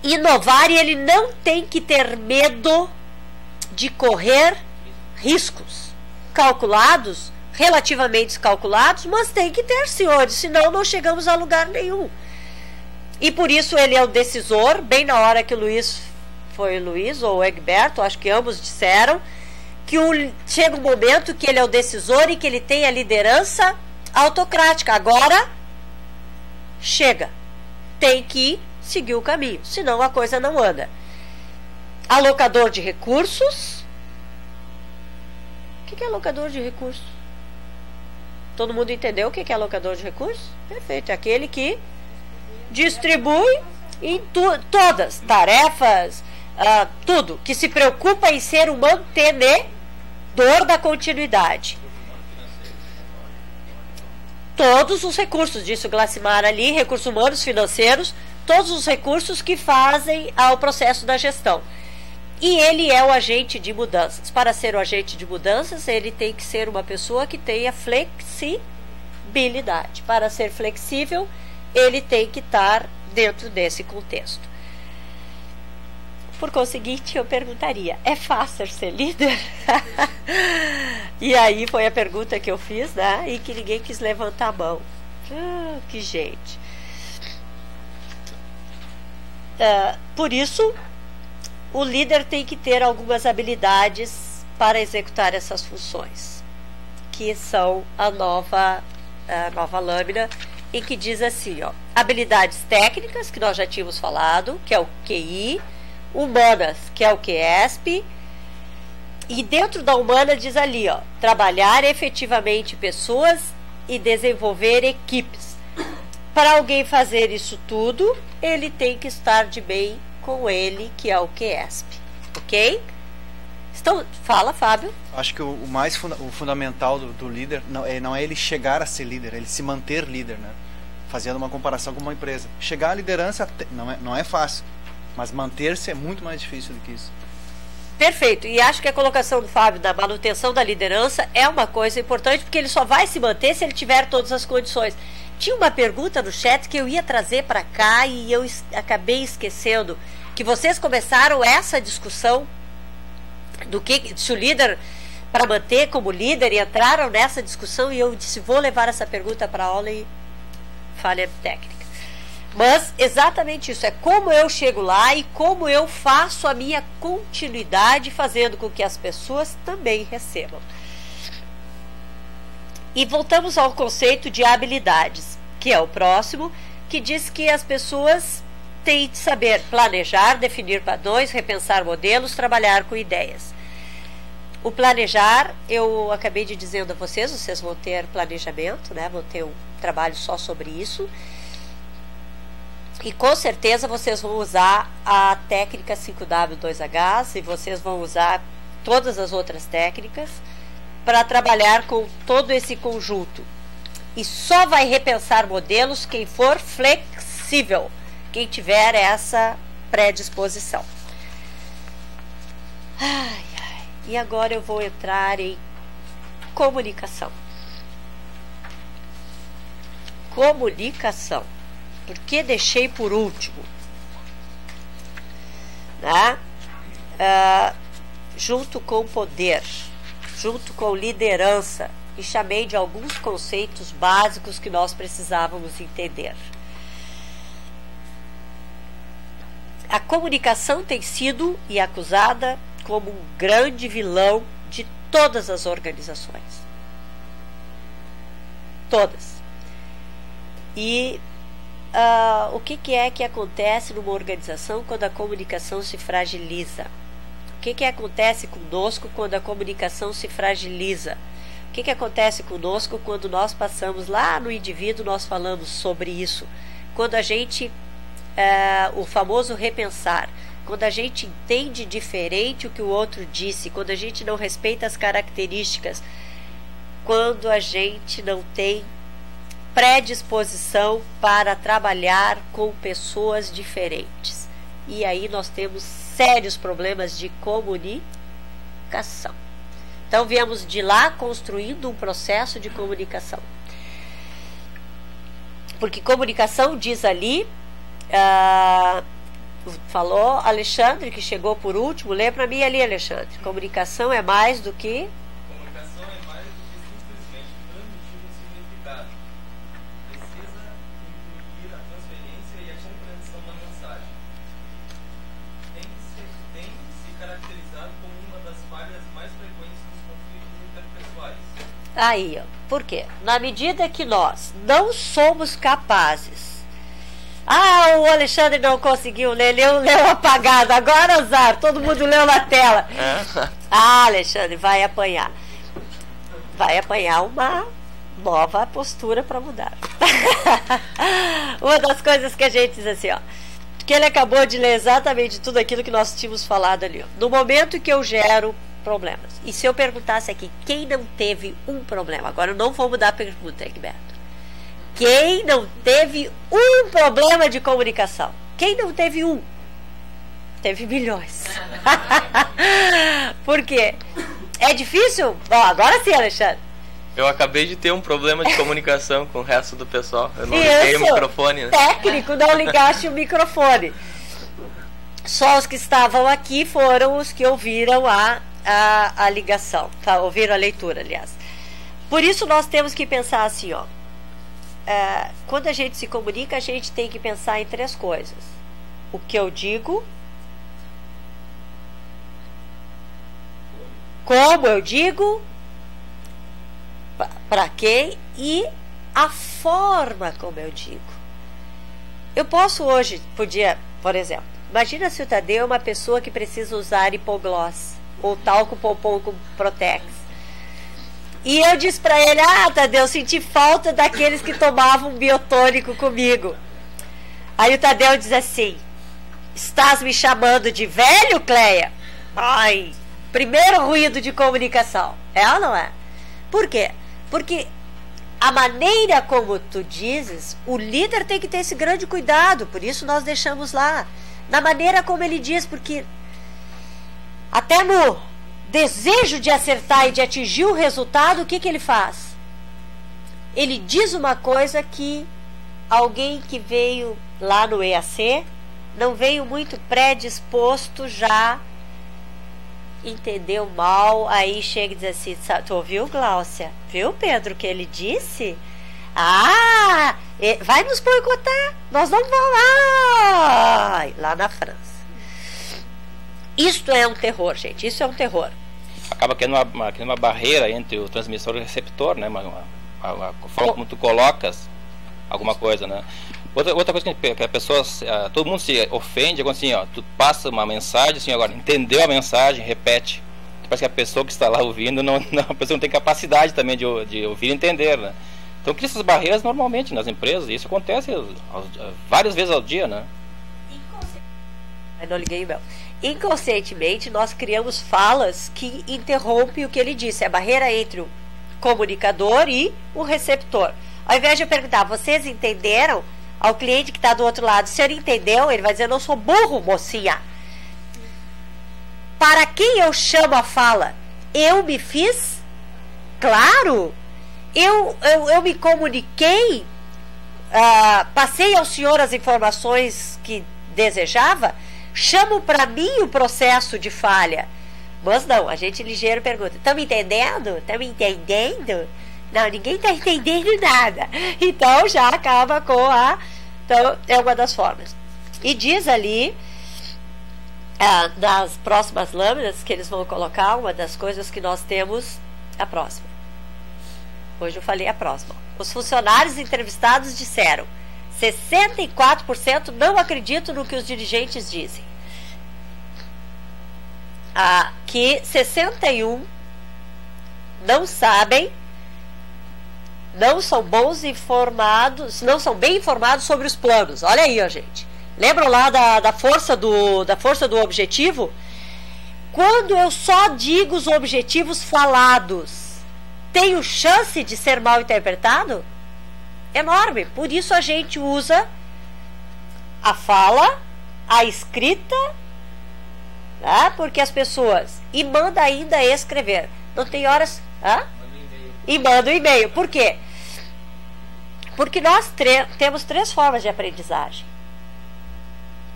L: inovar e ele não tem que ter medo de correr riscos calculados, relativamente calculados, mas tem que ter, senhores, senão não chegamos a lugar nenhum. E por isso ele é o decisor, bem na hora que o Luiz ou o Egberto, acho que ambos disseram, que chega um momento que ele é o decisor e que ele tem a liderança autocrática. Agora, chega. Tem que seguir o caminho, senão a coisa não anda. Alocador de recursos. O que é alocador de recursos? Todo mundo entendeu o que é alocador de recursos? Perfeito, é aquele que distribui em todas tarefas, tudo, que se preocupa em ser um mantenedor da continuidade. Todos os recursos, disse o Glacimar ali, recursos humanos, financeiros, todos os recursos que fazem ao processo da gestão. E ele é o agente de mudanças. Para ser o agente de mudanças, ele tem que ser uma pessoa que tenha flexibilidade. Para ser flexível, ele tem que estar dentro desse contexto. Por conseguinte, eu perguntaria, é fácil ser líder? E aí foi a pergunta que eu fiz, né? E que ninguém quis levantar a mão. Que gente. Por isso, o líder tem que ter algumas habilidades para executar essas funções, que são a nova lâmina, em que diz assim, ó, habilidades técnicas, que nós já tínhamos falado, que é o QI, humanas, que é o QESP, e dentro da humana diz ali, ó, trabalhar efetivamente pessoas e desenvolver equipes. Para alguém fazer isso tudo, ele tem que estar de bem com ele, que é o QESP, ok? Então, fala, Fábio.
M: Acho que o fundamental do líder não é ele chegar a ser líder, é ele se manter líder, né? Fazendo uma comparação com uma empresa. Chegar à liderança não é fácil, mas manter-se é muito mais difícil do que isso.
L: Perfeito, e acho que a colocação do Fábio da manutenção da liderança é uma coisa importante, porque ele só vai se manter se ele tiver todas as condições. Tinha uma pergunta no chat que eu ia trazer para cá e eu acabei esquecendo, que vocês começaram essa discussão do que se o líder, para manter como líder, e entraram nessa discussão, e eu disse, vou levar essa pergunta para a aula e falha técnica. Mas exatamente isso, é como eu chego lá e como eu faço a minha continuidade, fazendo com que as pessoas também recebam. E voltamos ao conceito de habilidades, que é o próximo, que diz que as pessoas têm de saber planejar, definir padrões, repensar modelos, trabalhar com ideias. O planejar, eu acabei de dizendo a vocês vão ter planejamento, né? Vão ter um trabalho só sobre isso. E com certeza vocês vão usar a técnica 5W2H, e vocês vão usar todas as outras técnicas para trabalhar com todo esse conjunto. E só vai repensar modelos quem for flexível, quem tiver essa predisposição. E agora eu vou entrar em comunicação. Comunicação. Por que deixei por último? Né? Junto com poder, junto com liderança, e chamei de alguns conceitos básicos que nós precisávamos entender. A comunicação tem sido e acusada como um grande vilão de todas as organizações. Todas. E o que é que acontece numa organização quando a comunicação se fragiliza? O que acontece conosco quando a comunicação se fragiliza? O que acontece conosco quando nós passamos lá no indivíduo, nós falamos sobre isso? Quando a gente, o famoso repensar, quando a gente entende diferente o que o outro disse, quando a gente não respeita as características, quando a gente não tem predisposição para trabalhar com pessoas diferentes. E aí nós temos sérios problemas de comunicação. Então viemos de lá construindo um processo de comunicação. Porque comunicação diz ali, falou Alexandre, que chegou por último, lê para mim ali, Alexandre. Comunicação é mais do que...
N: Comunicação é mais do que simplesmente transmitir um significado. Precisa incluir a transferência e a compreensão da mensagem. Tem se caracterizado como uma das falhas mais frequentes dos conflitos interpessoais.
L: Aí, ó. Por quê? Na medida que nós não somos capazes... o Alexandre não conseguiu ler, leu apagado, agora azar, todo mundo leu na tela. Alexandre, vai apanhar uma nova postura para mudar. Uma das coisas que a gente diz assim, ó, que ele acabou de ler exatamente tudo aquilo que nós tínhamos falado ali, ó. No momento que eu gero problemas, e se eu perguntasse aqui, quem não teve um problema? Agora eu não vou mudar a pergunta, Egberto. Quem não teve um problema de comunicação? Quem não teve um? Teve milhões. Por quê? É difícil? Bom, agora sim, Alexandre.
N: Eu acabei de ter um problema de comunicação com o resto do pessoal. Eu não liguei o microfone, né?
L: Técnico, não ligaste o microfone. Só os que estavam aqui foram os que ouviram a ligação, tá? Ouviram a leitura, aliás. Por isso nós temos que pensar assim, ó. Quando a gente se comunica, a gente tem que pensar em 3 coisas: o que eu digo, como eu digo, para quem e a forma como eu digo. Eu podia, por exemplo, imagina se o Tadeu é uma pessoa que precisa usar hipogloss ou talco pompom com Protex. E eu disse pra ele, Tadeu, senti falta daqueles que tomavam biotônico comigo. Aí o Tadeu diz assim, estás me chamando de velho, Cleia? Ai, primeiro ruído de comunicação. É ou não é? Por quê? Porque a maneira como tu dizes, o líder tem que ter esse grande cuidado, por isso nós deixamos lá. Na maneira como ele diz, porque até no desejo de acertar e de atingir o resultado, o que ele faz? Ele diz uma coisa que alguém que veio lá no EAC não veio muito predisposto, já entendeu mal, aí chega e diz assim, tu ouviu, Gláucia? Viu, Pedro, o que ele disse? Vai nos boicotar, nós não vamos lá na França. Isto é um terror, gente, isso é um terror.
B: Acaba criando uma barreira entre o transmissor e o receptor, né? a forma como tu colocas alguma coisa, né? Outra coisa que a pessoa, todo mundo se ofende, é assim, ó, tu passa uma mensagem, assim, agora, entendeu a mensagem, repete. Parece que a pessoa que está lá ouvindo, a pessoa não tem capacidade também de ouvir e entender, né? Então cria essas barreiras normalmente nas empresas, e isso acontece várias vezes ao dia, né?
L: Não liguei o meu. Inconscientemente, nós criamos falas que interrompem o que ele disse, a barreira entre o comunicador e o receptor. Ao invés de eu perguntar, vocês entenderam? Ao cliente que está do outro lado, se ele entendeu, ele vai dizer, eu não sou burro, mocinha. Para quem eu chamo a fala? Eu me fiz claro? Eu me comuniquei? Passei ao senhor as informações que desejava? Chamo para mim o processo de falha. Mas não, a gente ligeiro pergunta, estão me entendendo? Estão me entendendo? Não, ninguém está entendendo nada. Então já acaba com Então é uma das formas. E diz ali, nas próximas lâminas que eles vão colocar, uma das coisas que nós temos, a próxima. Hoje eu falei a próxima. Os funcionários entrevistados disseram: 64% não acreditam no que os dirigentes dizem. Que 61% não sabem, não são bons informados, não são bem informados sobre os planos. Olha aí, ó, gente. Lembram lá da força do objetivo? Quando eu só digo os objetivos falados, tenho chance de ser mal interpretado? Enorme. Por isso a gente usa a fala, a escrita, tá? Porque as pessoas... E manda ainda escrever. Não tem horas... E manda um e-mail. Por quê? Porque nós temos 3 formas de aprendizagem: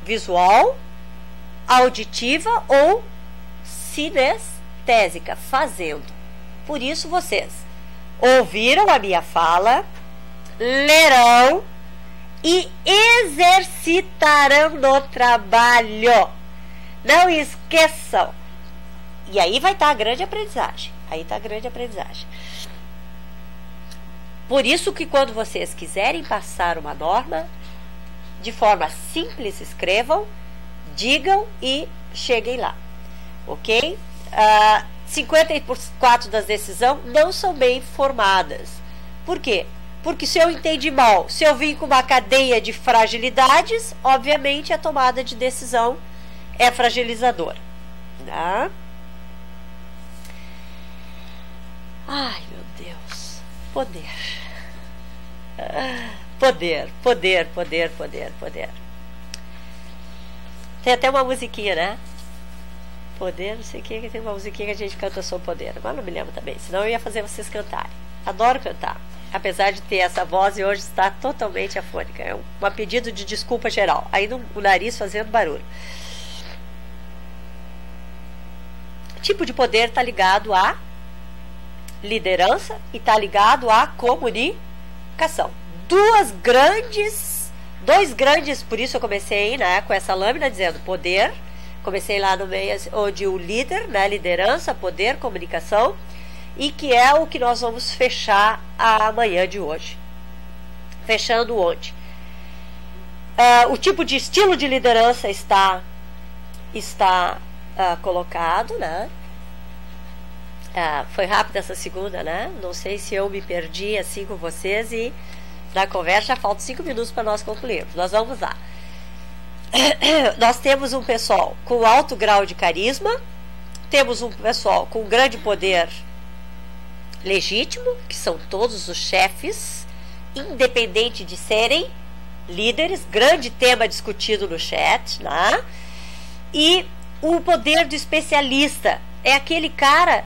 L: visual, auditiva ou sinestésica, fazendo. Por isso vocês ouviram a minha fala, lerão e exercitarão no trabalho. Não esqueçam. E aí vai estar a grande aprendizagem. Por isso que quando vocês quiserem passar uma norma, de forma simples, escrevam, digam e cheguem lá. Ok? 54% das decisões não são bem formadas. Por quê? Porque se eu entendi mal, se eu vim com uma cadeia de fragilidades, obviamente a tomada de decisão é fragilizadora. Tá? Ai, meu Deus. Poder. Poder. Tem até uma musiquinha, né? Poder, não sei o que, tem uma musiquinha que a gente canta sobre poder. Agora não me lembro também, senão eu ia fazer vocês cantarem. Adoro cantar. Apesar de ter essa voz e hoje está totalmente afônica. É um pedido de desculpa geral. Aí o nariz fazendo barulho. Tipo de poder está ligado à liderança e está ligado à comunicação. Dois grandes, por isso eu comecei, né, com essa lâmina dizendo poder. Comecei lá no meio onde o líder, né, liderança, poder, comunicação, e que é o que nós vamos fechar amanhã de hoje. Fechando onde? O tipo de estilo de liderança está colocado, né? Foi rápida essa segunda, né? Não sei se eu me perdi assim com vocês e na conversa já faltam 5 minutos para nós concluirmos. Nós vamos lá. Nós temos um pessoal com alto grau de carisma, temos um pessoal com grande poder legítimo, que são todos os chefes, independente de serem líderes, grande tema discutido no chat, né? E o poder do especialista é aquele cara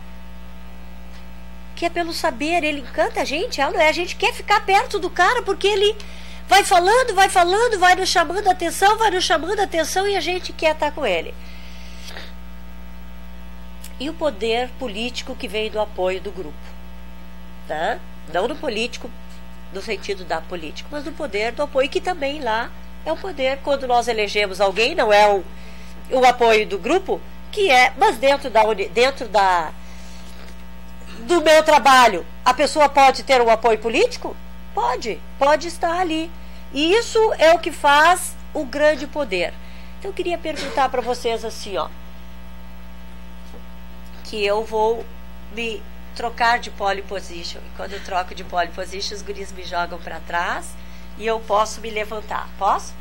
L: que é pelo saber, ele encanta a gente, a gente quer ficar perto do cara porque ele vai falando, vai nos chamando a atenção e a gente quer estar com ele. E o poder político que vem do apoio do grupo, tá? Não do político no sentido da política, mas do poder do apoio, que também lá é o poder. Quando nós elegemos alguém, não é o apoio do grupo, que é, mas dentro do meu trabalho A pessoa pode ter um apoio político? Pode estar ali. E isso é o que faz o grande poder. Então eu queria perguntar para vocês assim, ó, que eu vou me trocar de pole position. E quando eu troco de pole position, os guris me jogam para trás e eu posso me levantar. Posso?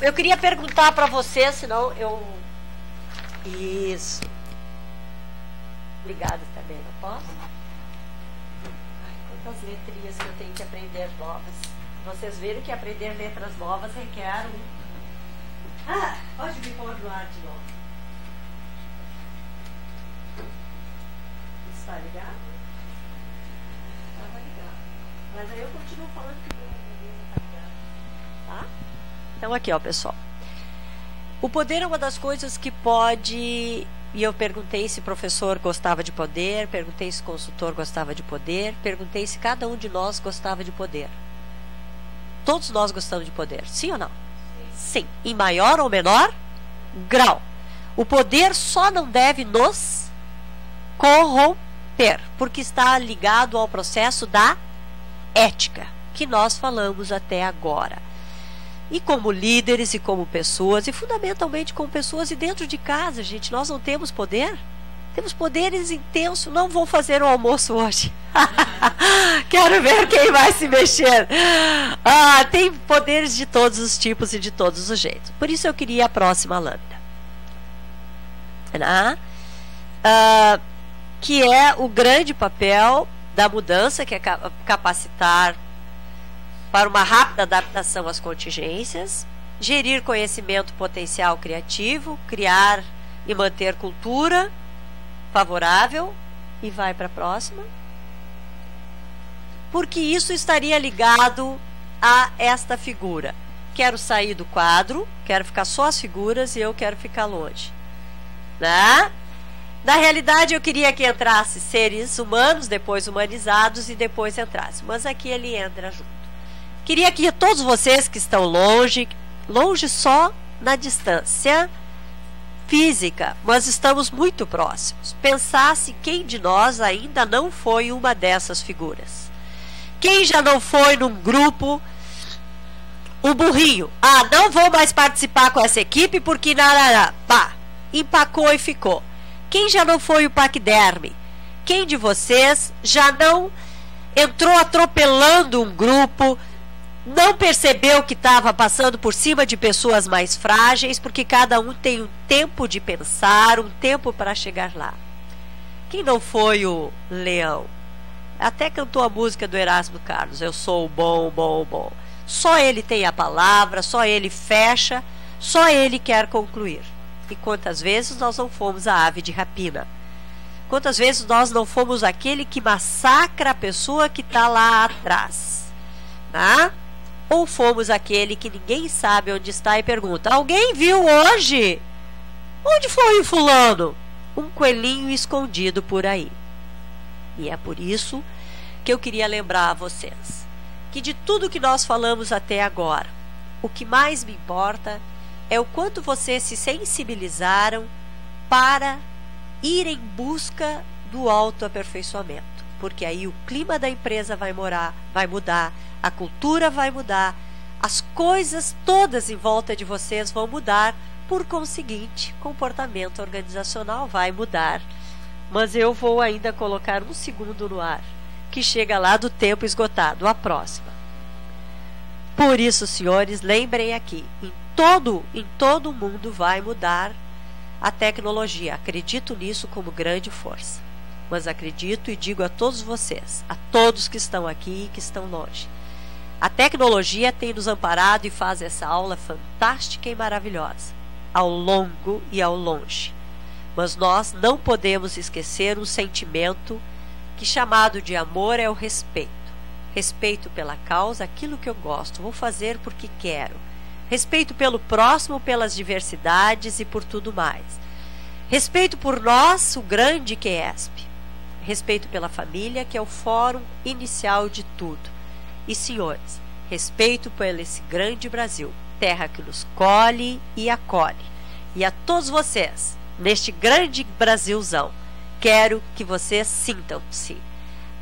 L: Eu queria perguntar para vocês, senão eu... Isso. Obrigada também, não posso? Ai, quantas letrinhas que eu tenho que aprender novas. Vocês viram que aprender letras novas requer um... Ah, pode me pôr no ar de novo. Está ligado? Estava ligado. Mas aí eu continuo falando que meu está ligado. Tá? Então aqui, ó, pessoal. O poder é uma das coisas que pode... E eu perguntei se o professor gostava de poder, perguntei se o consultor gostava de poder, perguntei se cada um de nós gostava de poder. Todos nós gostamos de poder, sim ou não? Sim. Em maior ou menor grau. O poder só não deve nos corromper, porque está ligado ao processo da ética, que nós falamos até agora. E como líderes e como pessoas, e fundamentalmente como pessoas e dentro de casa, gente, nós não temos poder? Temos poderes intensos. Não vou fazer o almoço hoje. Quero ver quem vai se mexer. Tem poderes de todos os tipos e de todos os jeitos. Por isso eu queria a próxima lâmina. Que é o grande papel da mudança, que é capacitar para uma rápida adaptação às contingências, gerir conhecimento potencial criativo, criar e manter cultura favorável, e vai para a próxima, porque isso estaria ligado a esta figura. Quero sair do quadro, quero ficar só as figuras e eu quero ficar longe, né? Na realidade eu queria que entrasse seres humanos, depois humanizados e depois entrasse, mas aqui ele entra junto. Queria que todos vocês que estão longe só na distância física, mas estamos muito próximos, pensasse quem de nós ainda não foi uma dessas figuras. Quem já não foi num grupo, o burrinho, não vou mais participar com essa equipe porque empacou e ficou. Quem já não foi o paquiderme? Quem de vocês já não entrou atropelando um grupo, não percebeu que estava passando por cima de pessoas mais frágeis, porque cada um tem um tempo de pensar, um tempo para chegar lá? Quem não foi o leão? Até cantou a música do Erasmo Carlos, eu sou o bom, bom, bom. Só ele tem a palavra, só ele fecha, só ele quer concluir. E quantas vezes nós não fomos a ave de rapina? Quantas vezes nós não fomos aquele que massacra a pessoa que está lá atrás? Né? Ou fomos aquele que ninguém sabe onde está e pergunta: alguém viu hoje? Onde foi o fulano? Um coelhinho escondido por aí. E é por isso que eu queria lembrar a vocês que de tudo que nós falamos até agora, o que mais me importa é o quanto vocês se sensibilizaram para ir em busca do autoaperfeiçoamento. Porque aí o clima da empresa vai mudar, a cultura vai mudar, as coisas todas em volta de vocês vão mudar, por conseguinte, comportamento organizacional vai mudar. Mas eu vou ainda colocar um segundo no ar, que chega lá do tempo esgotado, a próxima. Por isso, senhores, lembrem aqui, em todo o mundo vai mudar a tecnologia. Acredito nisso como grande força. Mas acredito e digo a todos vocês, a todos que estão aqui e que estão longe, a tecnologia tem nos amparado e faz essa aula fantástica e maravilhosa, ao longo e ao longe. Mas nós não podemos esquecer um sentimento que, chamado de amor, é o respeito. Respeito pela causa, aquilo que eu gosto, vou fazer porque quero. Respeito pelo próximo, pelas diversidades e por tudo mais. Respeito por nós, o grande QESP. Respeito pela família, que é o fórum inicial de tudo. E, senhores, respeito por esse grande Brasil, terra que nos colhe e acolhe. E a todos vocês, neste grande Brasilzão, quero que vocês sintam-se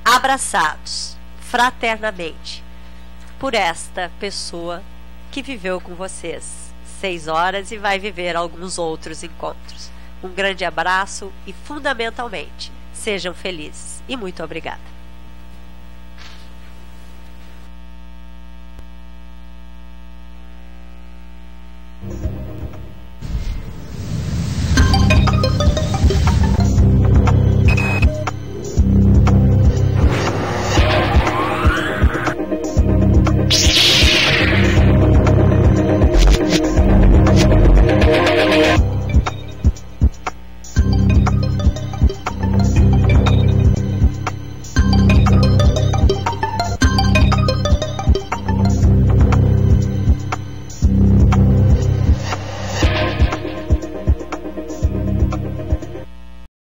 L: abraçados fraternamente por esta pessoa que viveu com vocês 6 horas e vai viver alguns outros encontros. Um grande abraço e, fundamentalmente, sejam felizes. E muito obrigada.